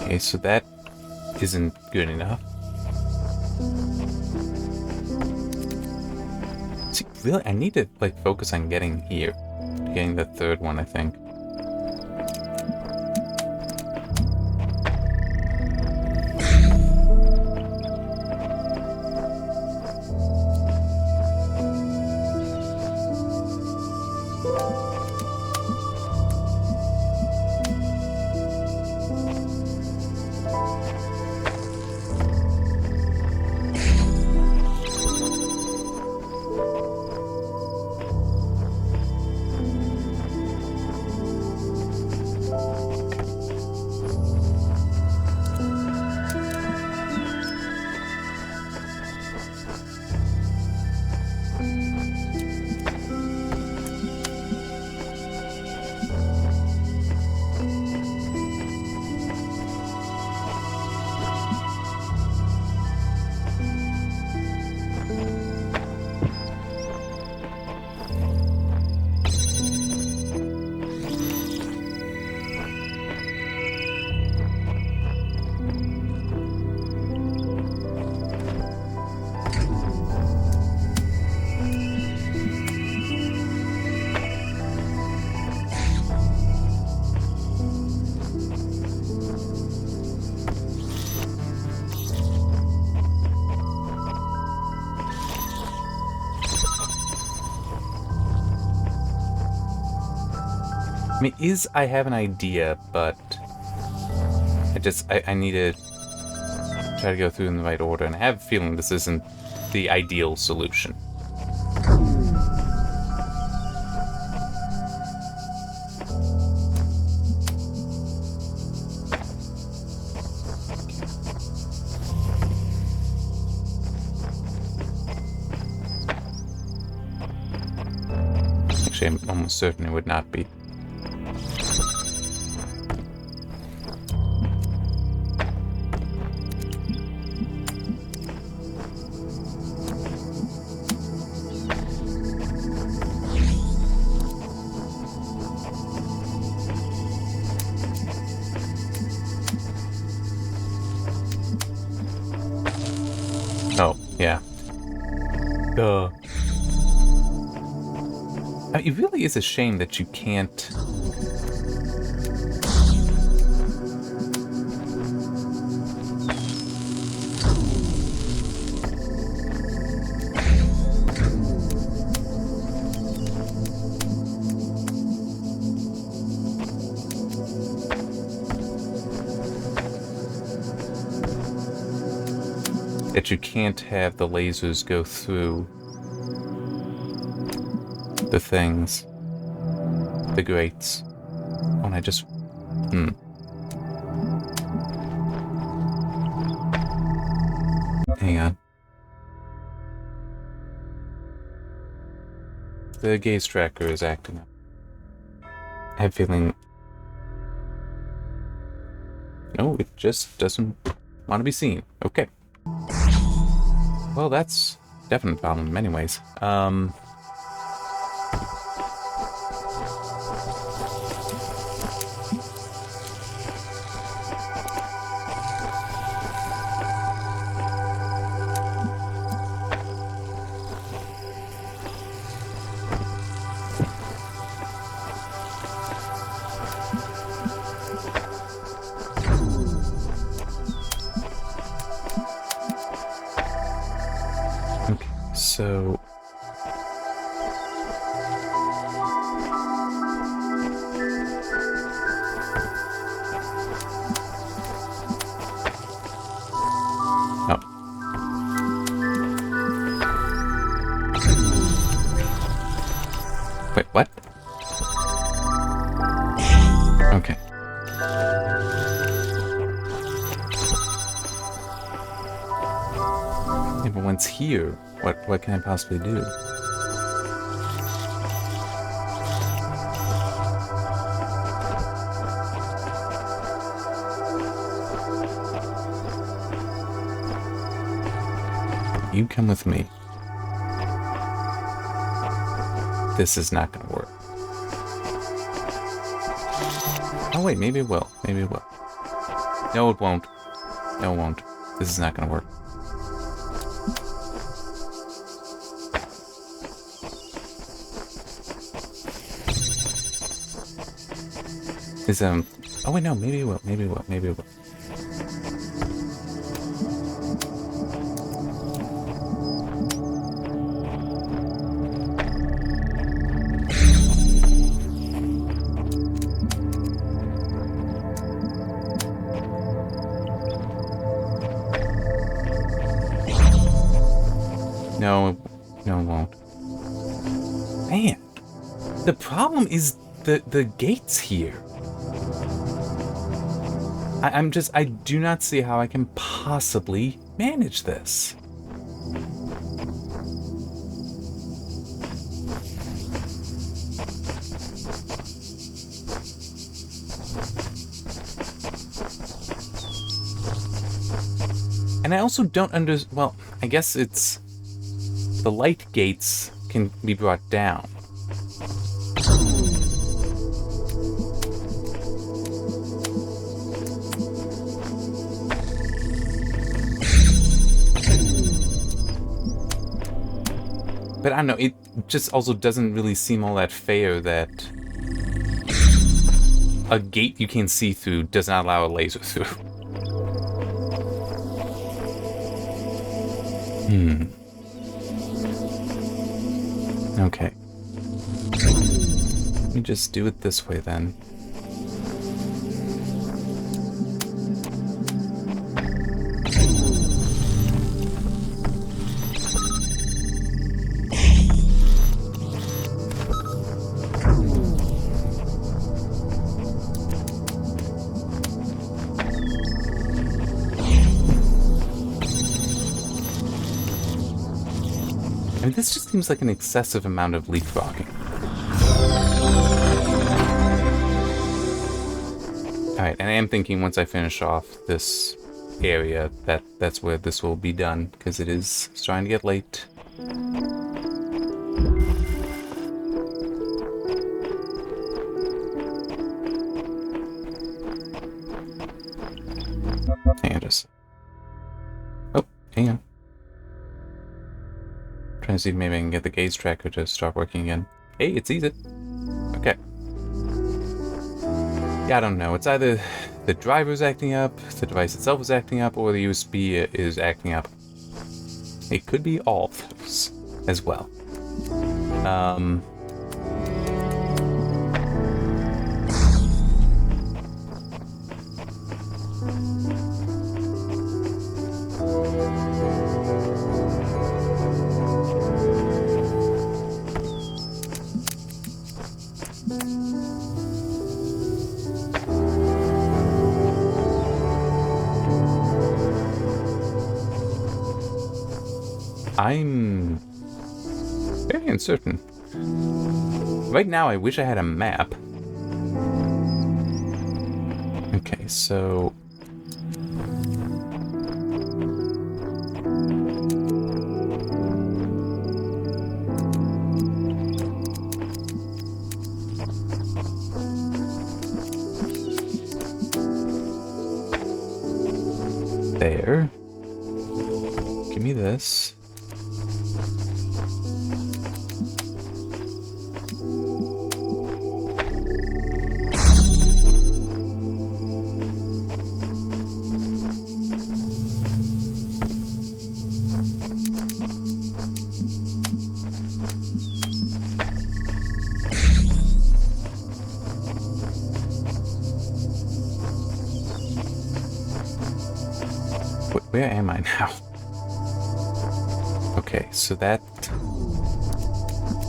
Okay, so that isn't good enough. See, really, I need to, like, focus on getting here. Getting the third one, I think. I mean, I have an idea, but I need to try to go through in the right order, and I have a feeling this isn't the ideal solution. Actually, I'm almost certain it would not be. Oh, yeah. Duh. I mean, it really is a shame that you can't... that you can't have the lasers go through the things. The grates. Oh, and I just... Hang on. The gaze tracker is acting up. I have a feeling... No, it just doesn't want to be seen. Okay. Well, that's a definite problem in many ways. Okay, so... Oh. Wait, what? Okay. Yeah, but once here, what can I possibly do? You come with me. This is not gonna work. Oh wait, maybe it will. Maybe it will. No, it won't. No, it won't. This is not gonna work. Is, oh wait, no, maybe it will. Maybe it will. Maybe it will. No, it won't. Man, the problem is the gates here. I do not see how I can possibly manage this. And I also don't well, I guess it's... The light gates can be brought down. But I don't know, it just also doesn't really seem all that fair that a gate you can see through does not allow a laser through. Okay. Let me just do it this way then. I mean, this just seems like an excessive amount of leapfrogging. Alright, and I am thinking once I finish off this area that's where this will be done, because it is starting to get late. Hang on just. Oh, hang on. Trying to see if maybe I can get the gaze tracker to start working again. Hey, it sees it. Okay. Yeah, I don't know. It's either the driver's acting up, the device itself is acting up, or the USB is acting up. It could be all of those as well. I'm very uncertain. Right now, I wish I had a map. Okay, so... There. Give me this. Where am I now? Okay, so that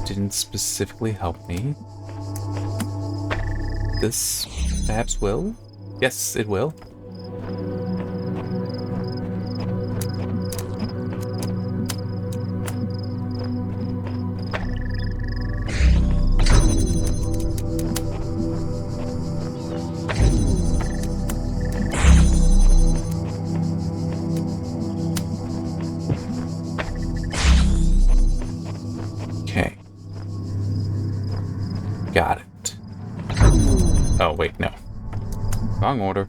didn't specifically help me. This perhaps will? Yes, it will. Got it. Oh, wait, no. Wrong order.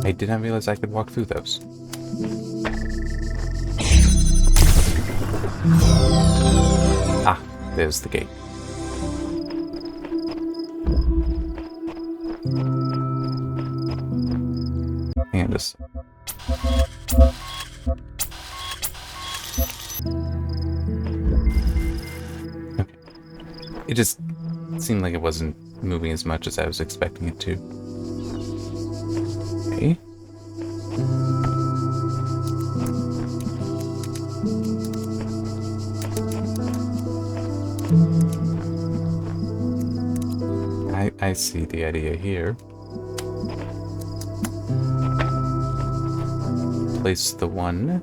I did not realize I could walk through those. Ah, there's the gate. And this. Okay. It just seemed like it wasn't moving as much as I was expecting it to. Okay. I see the idea here. Place the one.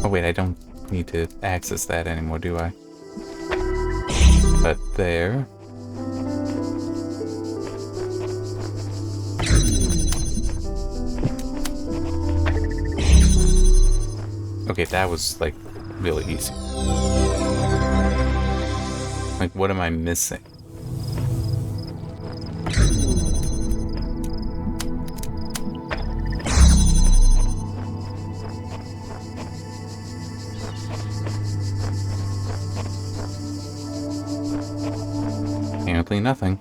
Oh wait, I don't need to access that anymore, do I? But there. Okay, that was, like, really easy. Like, what am I missing? Apparently nothing.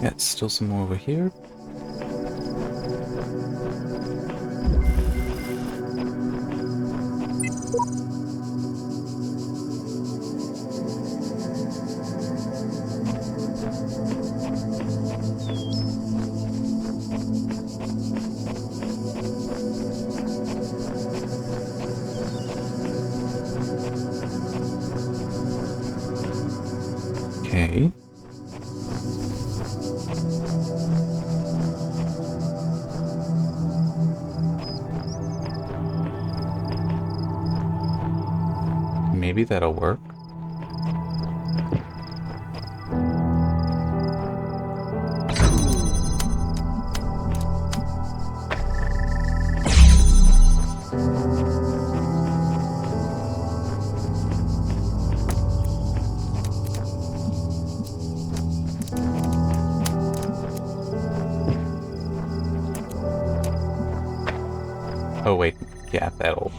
Yeah, still some more over here. maybe that'll work. Oh wait, yeah, that'll...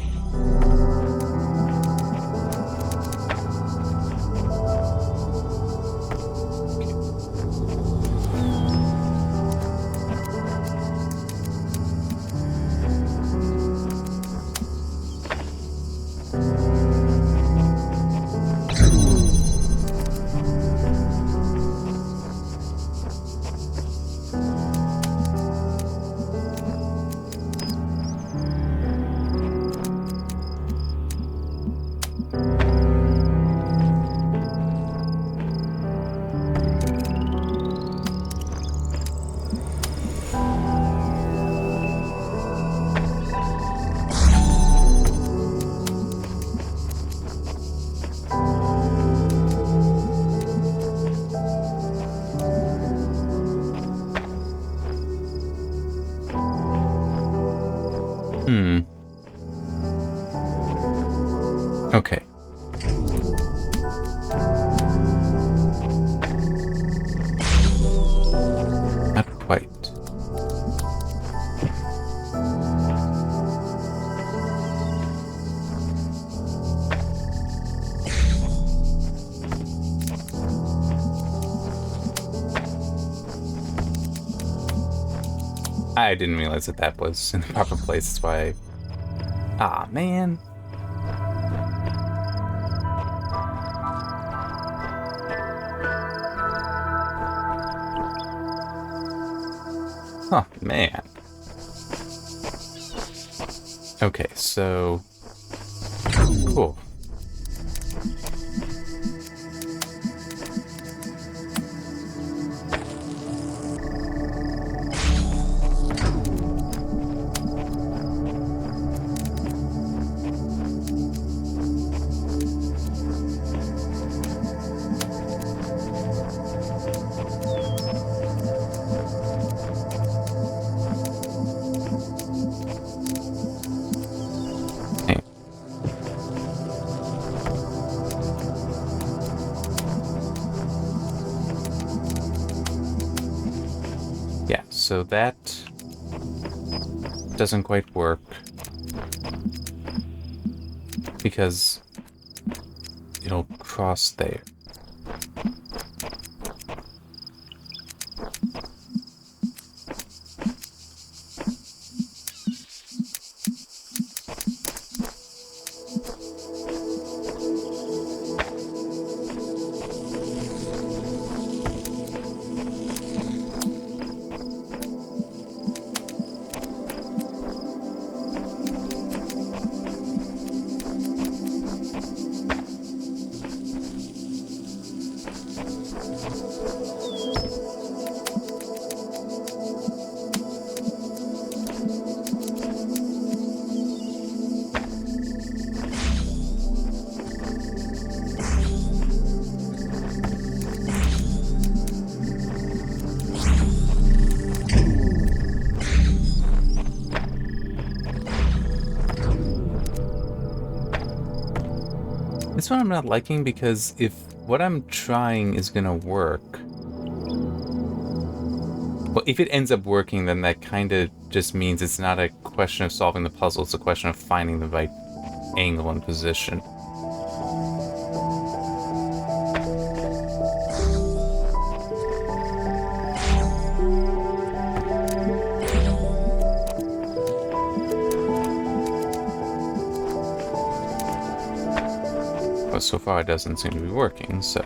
Okay. Not quite. I didn't realize that that was in the proper place, that's why... Ah, man. Oh, man. Okay, so... Cool. Yeah, so that doesn't quite work because it'll cross there. This one I'm not liking because if what I'm trying is gonna work... Well, if it ends up working, then that kind of just means it's not a question of solving the puzzle, it's a question of finding the right angle and position. But so far it doesn't seem to be working, so...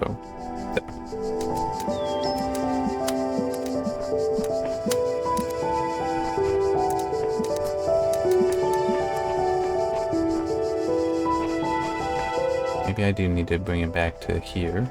Maybe I do need to bring it back to here.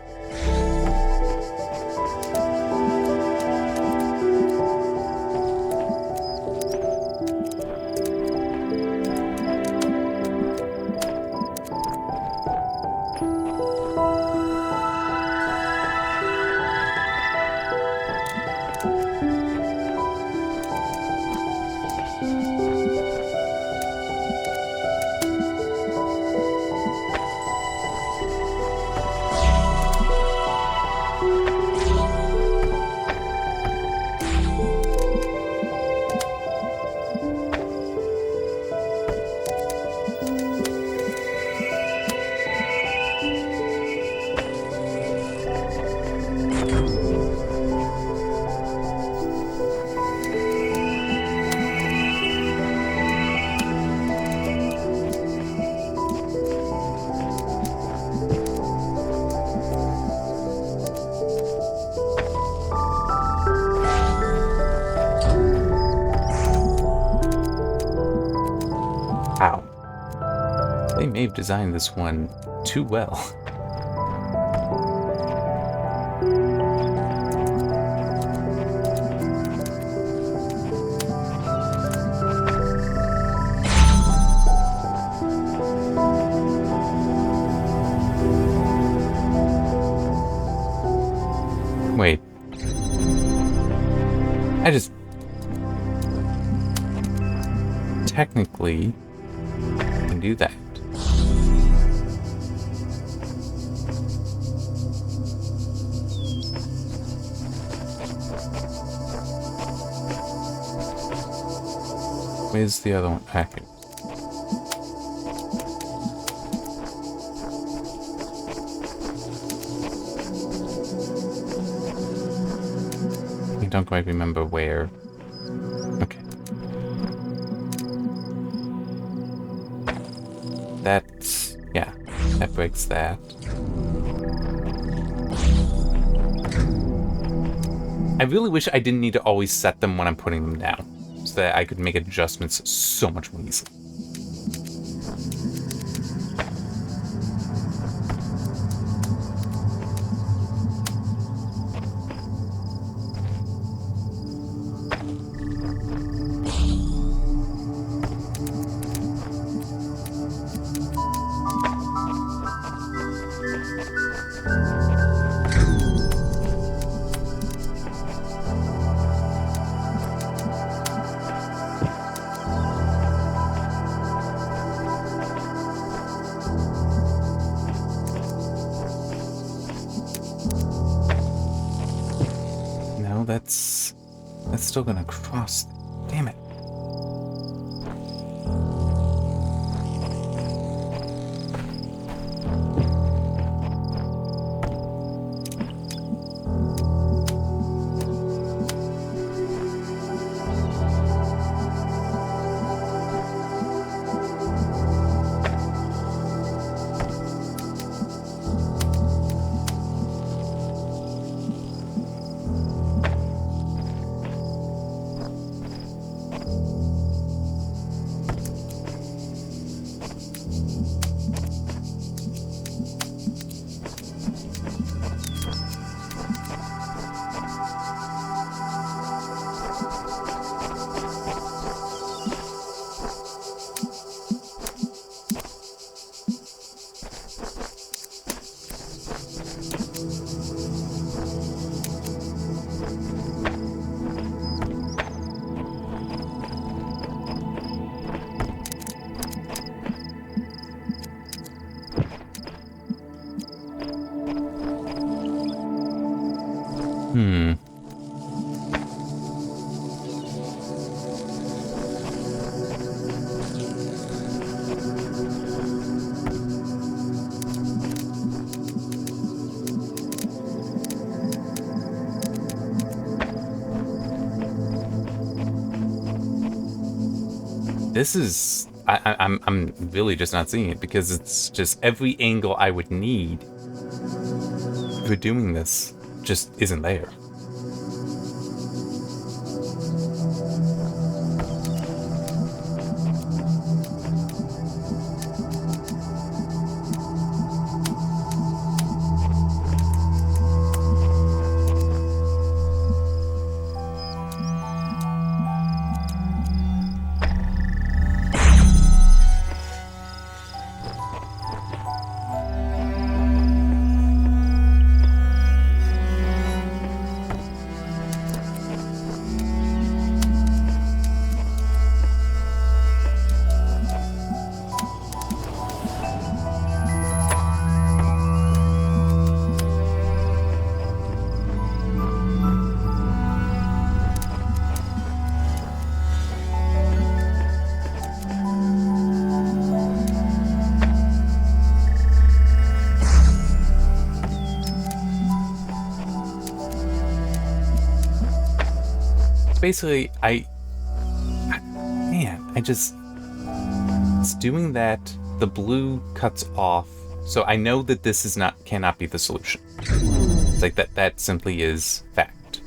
Wow. They may have designed this one too well. Wait. I just... technically can do that. Where's the other one? Package. I don't quite remember where. Okay. That's... yeah, that breaks that. I really wish I didn't need to always set them when I'm putting them down, so that I could make adjustments so much more easily. That's still gonna cross. Damn it. This is... I'm really just not seeing it, because it's just every angle I would need for doing this just isn't there. Basically, it's doing that. The blue cuts off, so I know that this is cannot be the solution. It's like that simply is fact.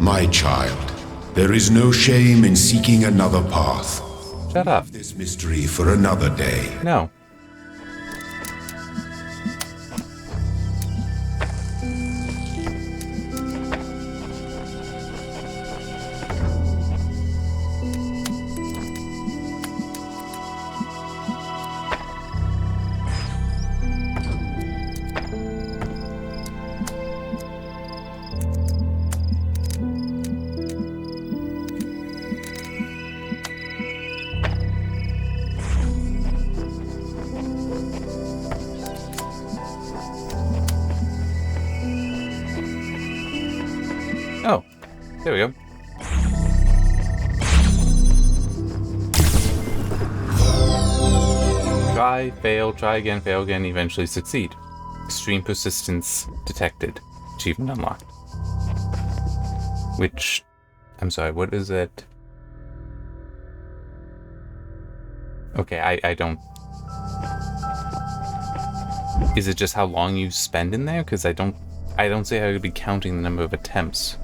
My child, there is no shame in seeking another path. Shut up. This mystery for another day. No. Oh, there we go. Try again, fail again, eventually succeed. Extreme persistence detected. Achievement unlocked. Which, I'm sorry, what is it? Okay, I don't... Is it just how long you spend in there? Because I don't see how you'd be counting the number of attempts.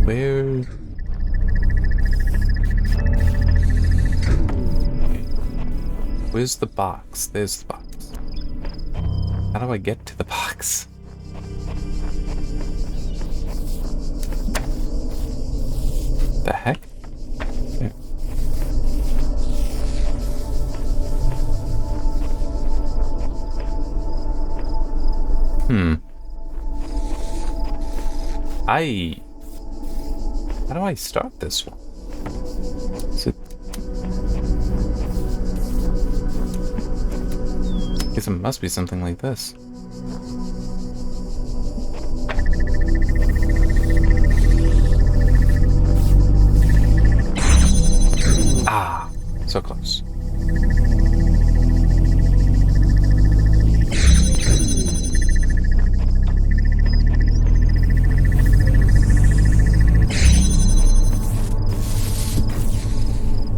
Where... Okay. Where's the box? There's the box. How do I get to the box? The heck? Okay. How do I start this one? Is it... I guess it must be something like this. Ah, so close.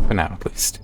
For now, at least.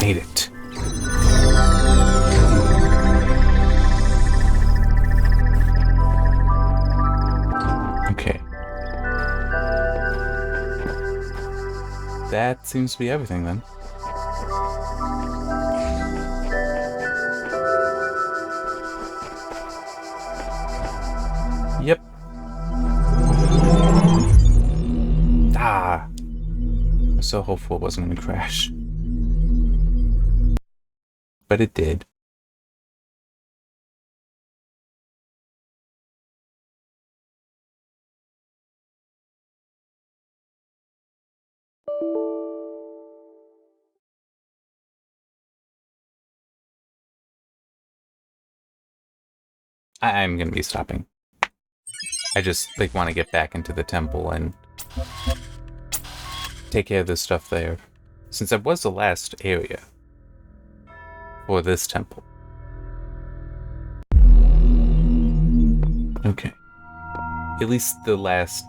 Made it. Okay. That seems to be everything then. Yep. Ah. I was so hopeful it wasn't going to crash. But it did. I'm gonna be stopping. I just want to get back into the temple and take care of this stuff there, since that was the last area for this temple. Okay. At least the last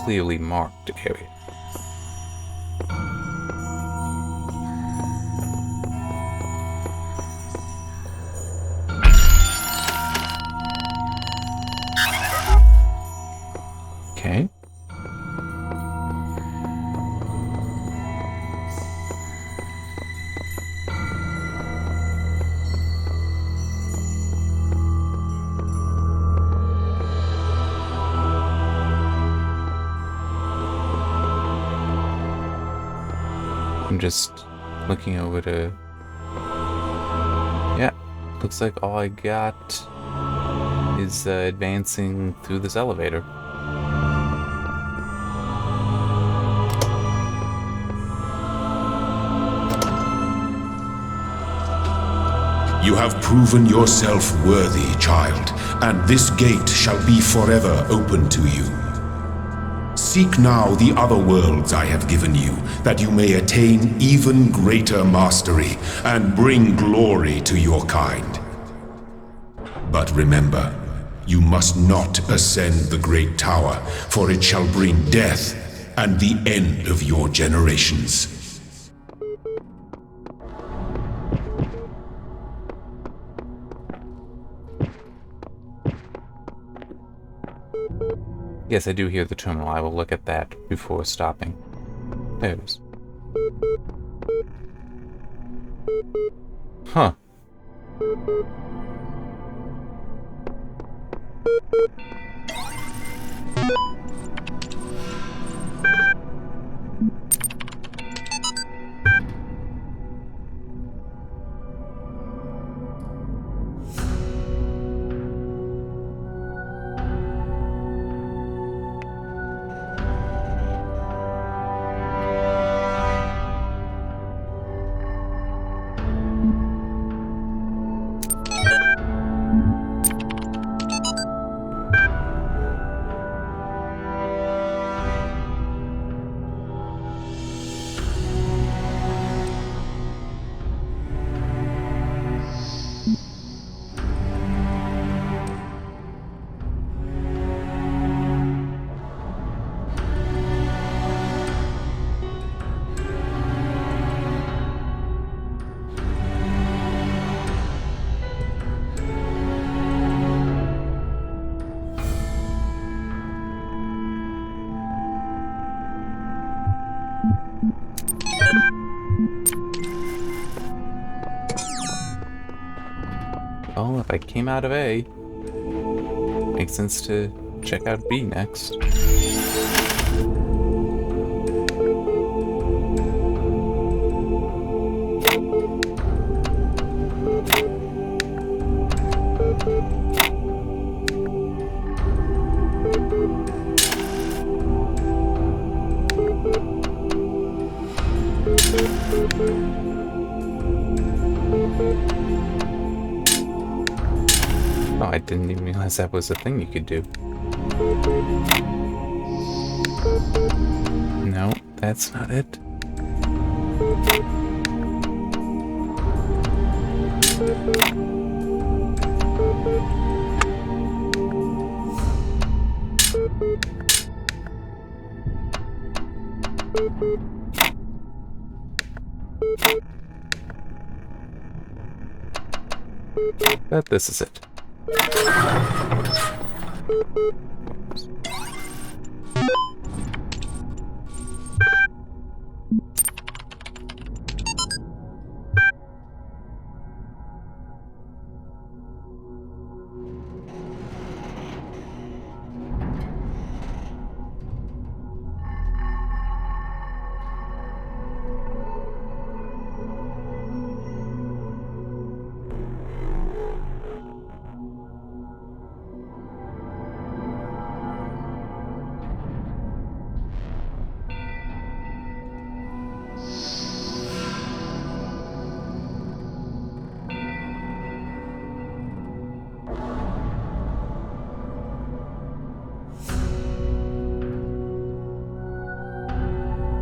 clearly marked area. Okay. I'm just looking over to... Yeah, looks like all I got is advancing through this elevator. You have proven yourself worthy, child, and this gate shall be forever open to you. Seek now the other worlds I have given you, that you may attain even greater mastery and bring glory to your kind. But remember, you must not ascend the great tower, for it shall bring death and the end of your generations. Yes, I do hear the terminal. I will look at that before stopping. There it is. Huh. Well, if I came out of A, makes sense to check out B next. Oh, I didn't even realize that was a thing you could do. No, that's not it. But this is it.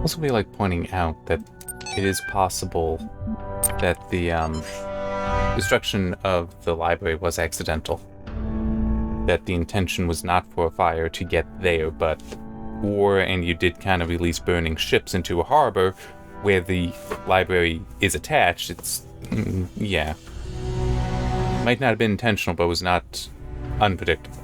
Also feel like pointing out that it is possible that the destruction of the library was accidental. That the intention was not for a fire to get there, but war, and you did kind of release burning ships into a harbor where the library is attached. It's, yeah. Might not have been intentional, but was not unpredictable.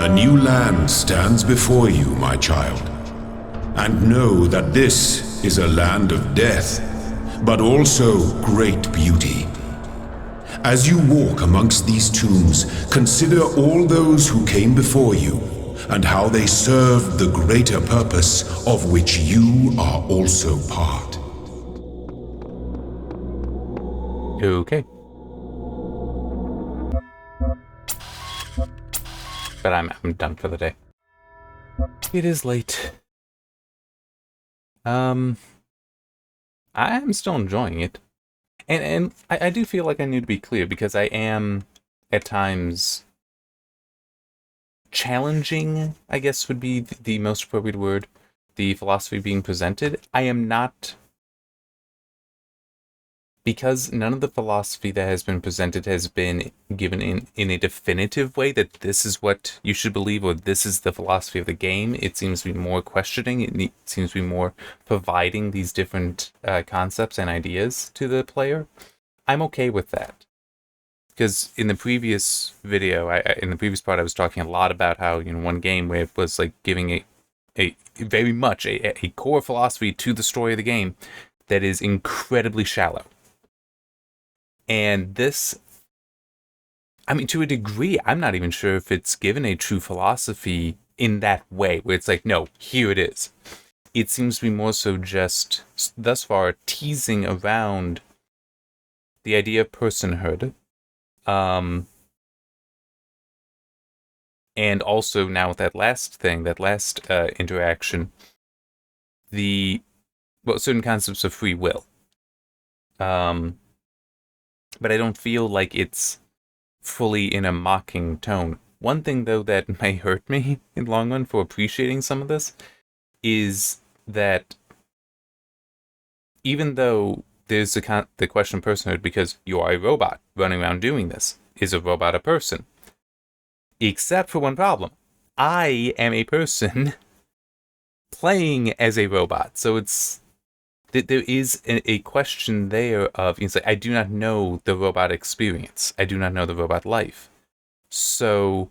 A new land stands before you, my child. And know that this is a land of death, but also great beauty. As you walk amongst these tombs, consider all those who came before you, and how they served the greater purpose of which you are also part. Okay. But I'm done for the day. It is late. I am still enjoying it. And I do feel like I need to be clear, because I am, at times, challenging, I guess would be the most appropriate word, the philosophy being presented. I am not... Because none of the philosophy that has been presented has been given in a definitive way that this is what you should believe, or this is the philosophy of the game. It seems to be more questioning. It seems to be more providing these different concepts and ideas to the player. I'm okay with that. Because in the previous video, in the previous part, I was talking a lot about how, one game where it was like giving a very much a core philosophy to the story of the game that is incredibly shallow. And this, I mean, to a degree, I'm not even sure if it's given a true philosophy in that way, where it's like, no, here it is. It seems to be more so just, thus far, teasing around the idea of personhood. And also now with that last thing, that last interaction, certain concepts of free will. But I don't feel like it's fully in a mocking tone. One thing, though, that may hurt me in the long run for appreciating some of this is that even though there's the question of personhood, because you are a robot running around doing this, is a robot a person? Except for one problem. I am a person playing as a robot, so there is a question there of, it's like, I do not know the robot experience. I do not know the robot life. So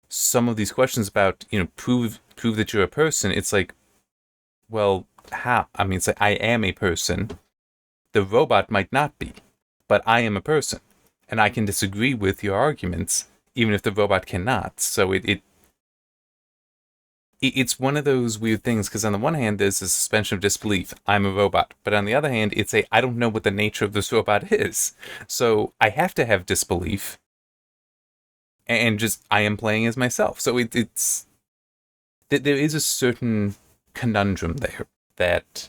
some of these questions about, prove that you're a person, it's like, well, how? I mean, it's like, I am a person. The robot might not be, but I am a person. And I can disagree with your arguments, even if the robot cannot. So it's one of those weird things, because on the one hand, there's a suspension of disbelief. I'm a robot. But on the other hand, it's I don't know what the nature of this robot is. So I have to have disbelief. And just, I am playing as myself. So it's... There is a certain conundrum there that...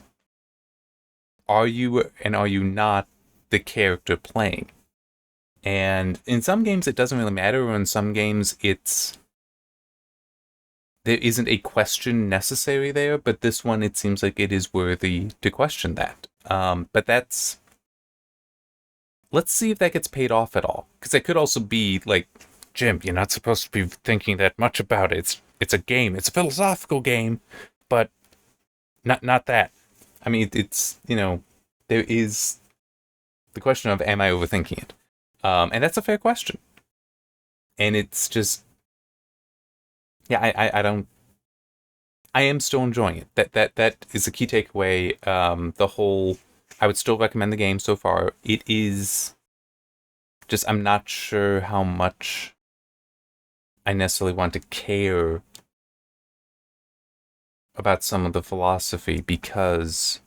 Are you and are you not the character playing? And in some games, it doesn't really matter. Or in some games, there isn't a question necessary there, but this one, it seems like it is worthy to question that. But that's... Let's see if that gets paid off at all. Because it could also be like, Jim, you're not supposed to be thinking that much about it. It's a game. It's a philosophical game, but not that. I mean, it's, there is the question of, am I overthinking it? And that's a fair question. And it's just... Yeah, I am still enjoying it. That is a key takeaway. I would still recommend the game so far. It is just, I'm not sure how much I necessarily want to care about some of the philosophy, because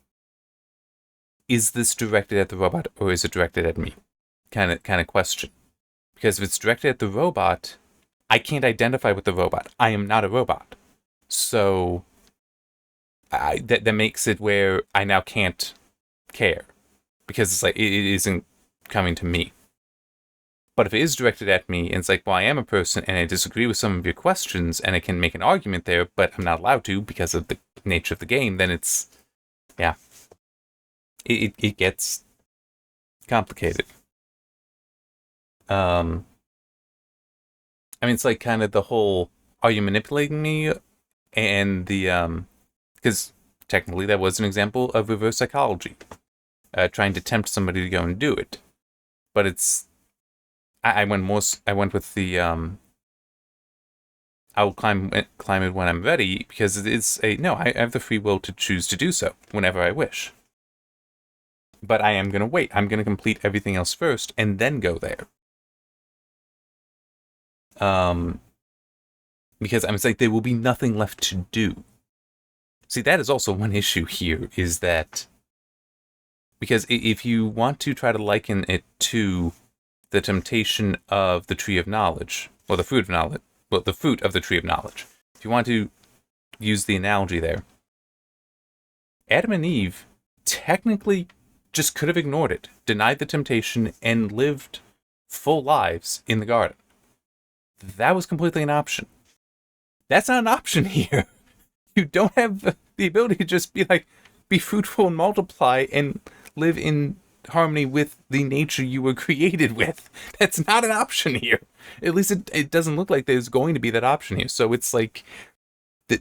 is this directed at the robot or is it directed at me? Kind of question. Because if it's directed at the robot, I can't identify with the robot. I am not a robot. So that makes it where I now can't care, because it's like it isn't coming to me. But if it is directed at me, and it's like, well, I am a person, and I disagree with some of your questions, and I can make an argument there, but I'm not allowed to because of the nature of the game, then it's, yeah. It gets complicated. I mean, it's like kind of the whole, are you manipulating me? And the, because technically that was an example of reverse psychology. Trying to tempt somebody to go and do it. But it's, I went with the, I'll climb it when I'm ready, because it's I have the free will to choose to do so whenever I wish. But I am going to wait. I'm going to complete everything else first and then go there. Because it's like there will be nothing left to do. See, that is also one issue here, is that because if you want to try to liken it to the temptation of the tree of knowledge, or the fruit of knowledge, well, the fruit of the tree of knowledge, if you want to use the analogy there, Adam and Eve technically just could have ignored it, denied the temptation, and lived full lives in the garden. That was completely an option. That's not an option here. You don't have the ability to just be fruitful and multiply and live in harmony with the nature you were created with. That's not an option here. At least it doesn't look like there's going to be that option here. So it's like there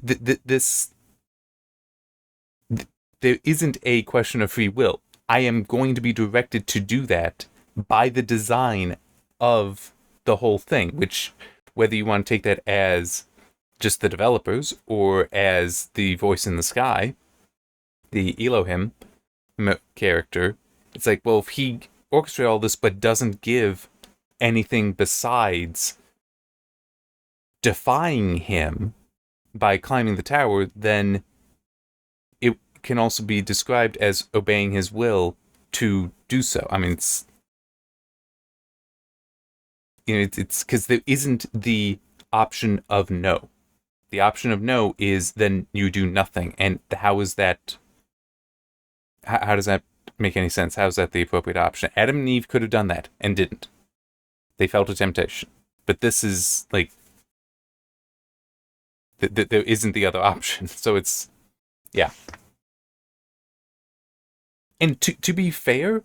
isn't a question of free will. I am going to be directed to do that by the design of the whole thing, which, whether you want to take that as just the developers or as the voice in the sky, the Elohim character, it's like, well, if he orchestrated all this but doesn't give anything besides defying him by climbing the tower, then it can also be described as obeying his will to do so. I mean, it's because there isn't the option of no. The option of no is then you do nothing. And how is that? How does that make any sense? How is that the appropriate option? Adam and Eve could have done that and didn't. They felt a temptation. But this is like, there isn't the other option. So it's, yeah. And to be fair,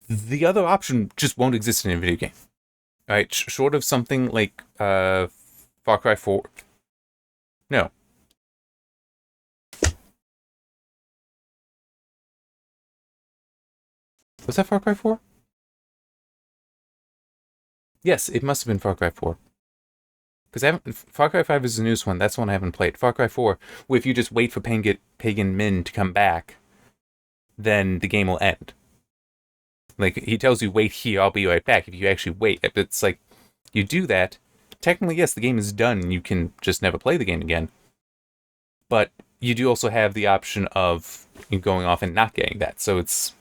the other option just won't exist in a video game. Right? Short of something like Far Cry 4. No. Was that Far Cry 4? Yes, it must have been Far Cry 4. Because Far Cry 5 is the newest one. That's the one I haven't played. Far Cry 4, where if you just wait for Pagan Min to come back, then the game will end. Like, he tells you, wait here, I'll be right back. If you actually wait, it's like, you do that. Technically, yes, the game is done, and you can just never play the game again. But you do also have the option of you going off and not getting that. So it's,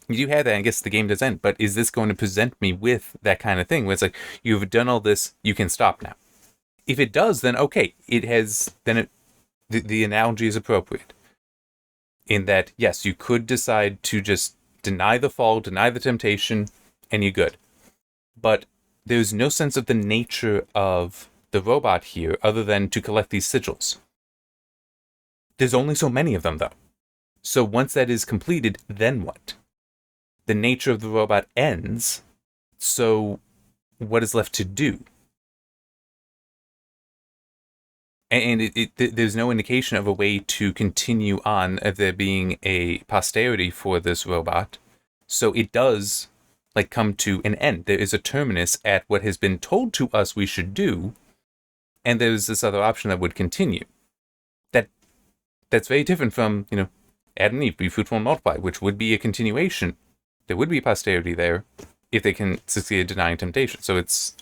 you do have that, and I guess the game does end. But is this going to present me with that kind of thing, where it's like, you've done all this, you can stop now? If it does, then okay, the analogy is appropriate. In that, yes, you could decide to just deny the fall, deny the temptation, and you're good. But there's no sense of the nature of the robot here other than to collect these sigils. There's only so many of them, though. So once that is completed, then what? The nature of the robot ends, so what is left to do? And there's no indication of a way to continue on of there being a posterity for this robot. So it does come to an end. There is a terminus at what has been told to us we should do, and there's this other option that would continue. That's very different from, Adam and Eve, be fruitful and multiply, which would be a continuation. There would be posterity there if they can succeed at denying temptation. So it's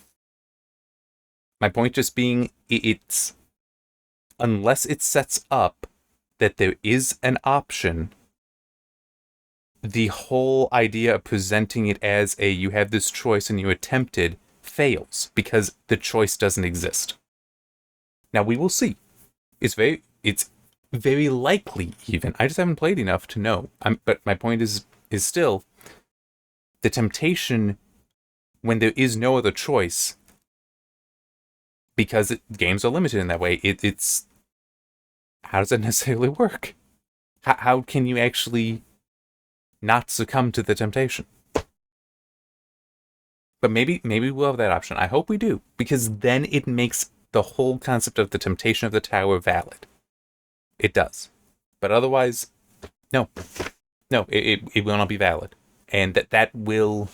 My point just being, it's unless it sets up that there is an option, the whole idea of presenting it as you have this choice and you attempted fails because the choice doesn't exist. Now we will see. It's very likely even. I just haven't played enough to know. But my point is still the temptation when there is no other choice, because games are limited in that way. It's how does that necessarily work? How can you actually not succumb to the temptation? But maybe we'll have that option. I hope we do, because then it makes the whole concept of the temptation of the tower valid. It does. But otherwise, no, it will not be valid. And that will,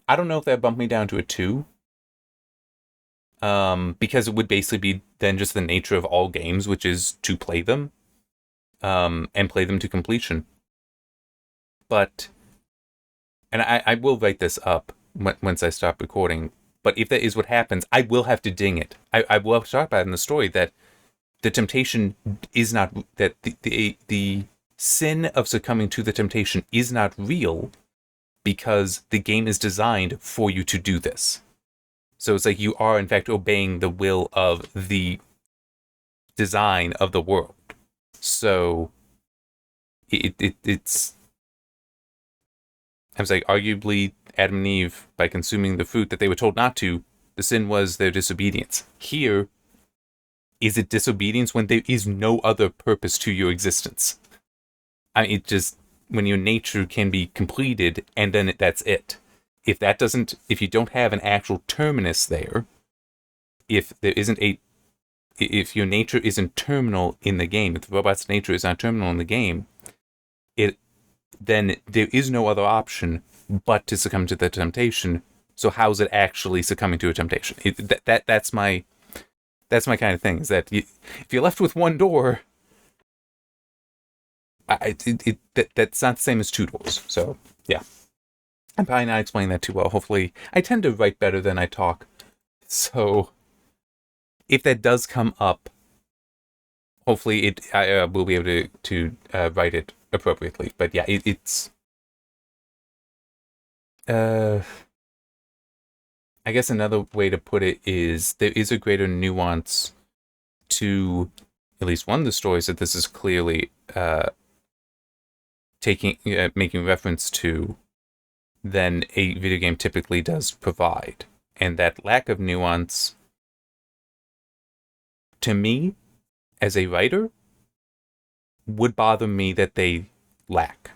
I don't know if that bumped me down to a 2. Because it would basically be then just the nature of all games, which is to play them, and play them to completion. But, and I will write this up once I stop recording, but if that is what happens, I will have to ding it. I will have to talk about it in the story that the temptation is not, that the sin of succumbing to the temptation is not real, because the game is designed for you to do this. So it's like you are, in fact, obeying the will of the design of the world. So it's... I was like, arguably, Adam and Eve, by consuming the fruit that they were told not to, the sin was their disobedience. Here, is it disobedience when there is no other purpose to your existence? I mean, it just, when your nature can be completed, and then that's it. If you don't have an actual terminus there, if your nature isn't terminal in the game, if the robot's nature is not terminal in the game, then there is no other option but to succumb to the temptation. So how's it actually succumbing to a temptation? That's my kind of thing, is that if you're left with one door, that's not the same as 2 doors. So, yeah. I'm probably not explaining that too well. Hopefully, I tend to write better than I talk. So, if that does come up, hopefully I will be able to write it appropriately. But yeah, it's... I guess another way to put it is there is a greater nuance to at least one of the stories that this is clearly making reference to than a video game typically does provide. And that lack of nuance, to me, as a writer, would bother me that they lack.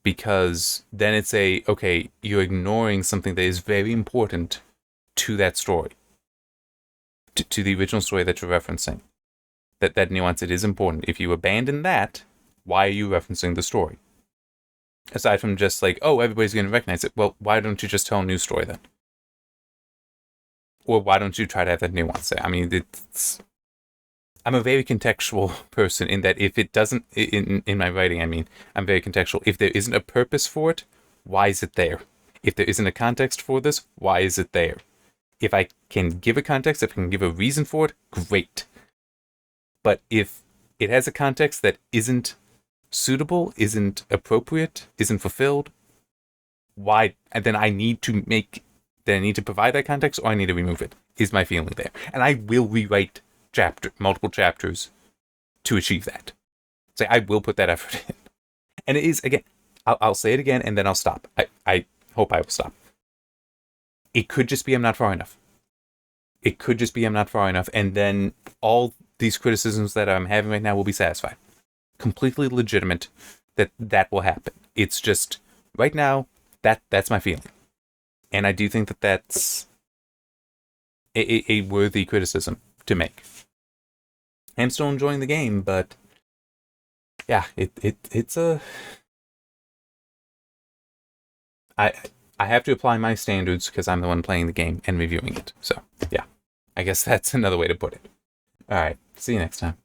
Because then it's okay, you're ignoring something that is very important to that story. To the original story that you're referencing. That nuance, it is important. If you abandon that, why are you referencing the story? Aside from just like, oh, everybody's going to recognize it. Well, why don't you just tell a new story then? Or why don't you try to have that nuance there? I mean, I'm a very contextual person in that if it doesn't, in my writing, I mean, I'm very contextual. If there isn't a purpose for it, why is it there? If there isn't a context for this, why is it there? If I can give a context, if I can give a reason for it, great. But if it has a context that isn't suitable, isn't appropriate, isn't fulfilled, why? And then I need to provide that context, or I need to remove it, is my feeling there. And I will rewrite multiple chapters to achieve that. So I will put that effort in. And it is, again, I'll say it again and then I'll stop. I hope I will stop. It could just be I'm not far enough. And then all these criticisms that I'm having right now will be satisfied. Completely legitimate that will happen. It's just, right now, that's my feeling. And I do think that that's a worthy criticism to make. I'm still enjoying the game, but yeah, it's a... I have to apply my standards because I'm the one playing the game and reviewing it. So, yeah. I guess that's another way to put it. Alright, see you next time.